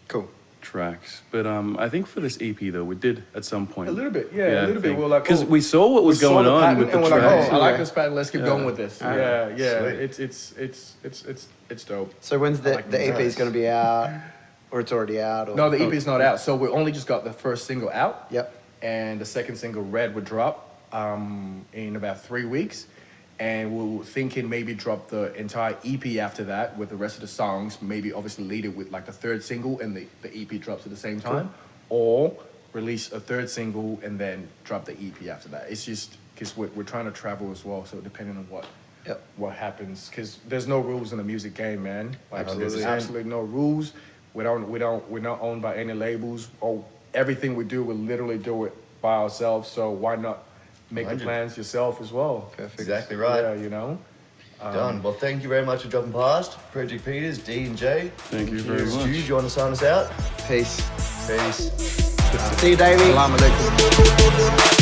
cool? tracks. But I think for this EP though, we did at some point a little bit, a little bit. We're like, because oh, we saw what was we saw going the on pattern with the and we're tracks. like, oh, I like Yeah. this pattern. Let's keep Yeah. going with this. Yeah. Sweet. It's dope. So when's I like the EP is nice. going to be out, or it's already out? Or? No, the EP is not out. So we only just got the first single out. Yep. And the second single, Red, would drop in about 3 weeks. And we were thinking maybe drop the entire EP after that with the rest of the songs. Maybe obviously lead it with like the third single and the EP drops at the same time. Or release a third single and then drop the EP after that. It's just because we're trying to travel as well. So depending on what happens, because there's no rules in the music game, man. Like there's Absolutely. absolutely no rules. We're not owned by any labels. Or everything we do, we literally do it by ourselves. So why not make the 100. plans yourself as well? Perfect. Exactly right. Yeah, you know. Done. Well, thank you very much for dropping past. Project Peters, D and J. Thank you very Stu, much. do you want to sign us out? Peace. Peace. See you, Davey. Salam alaikum.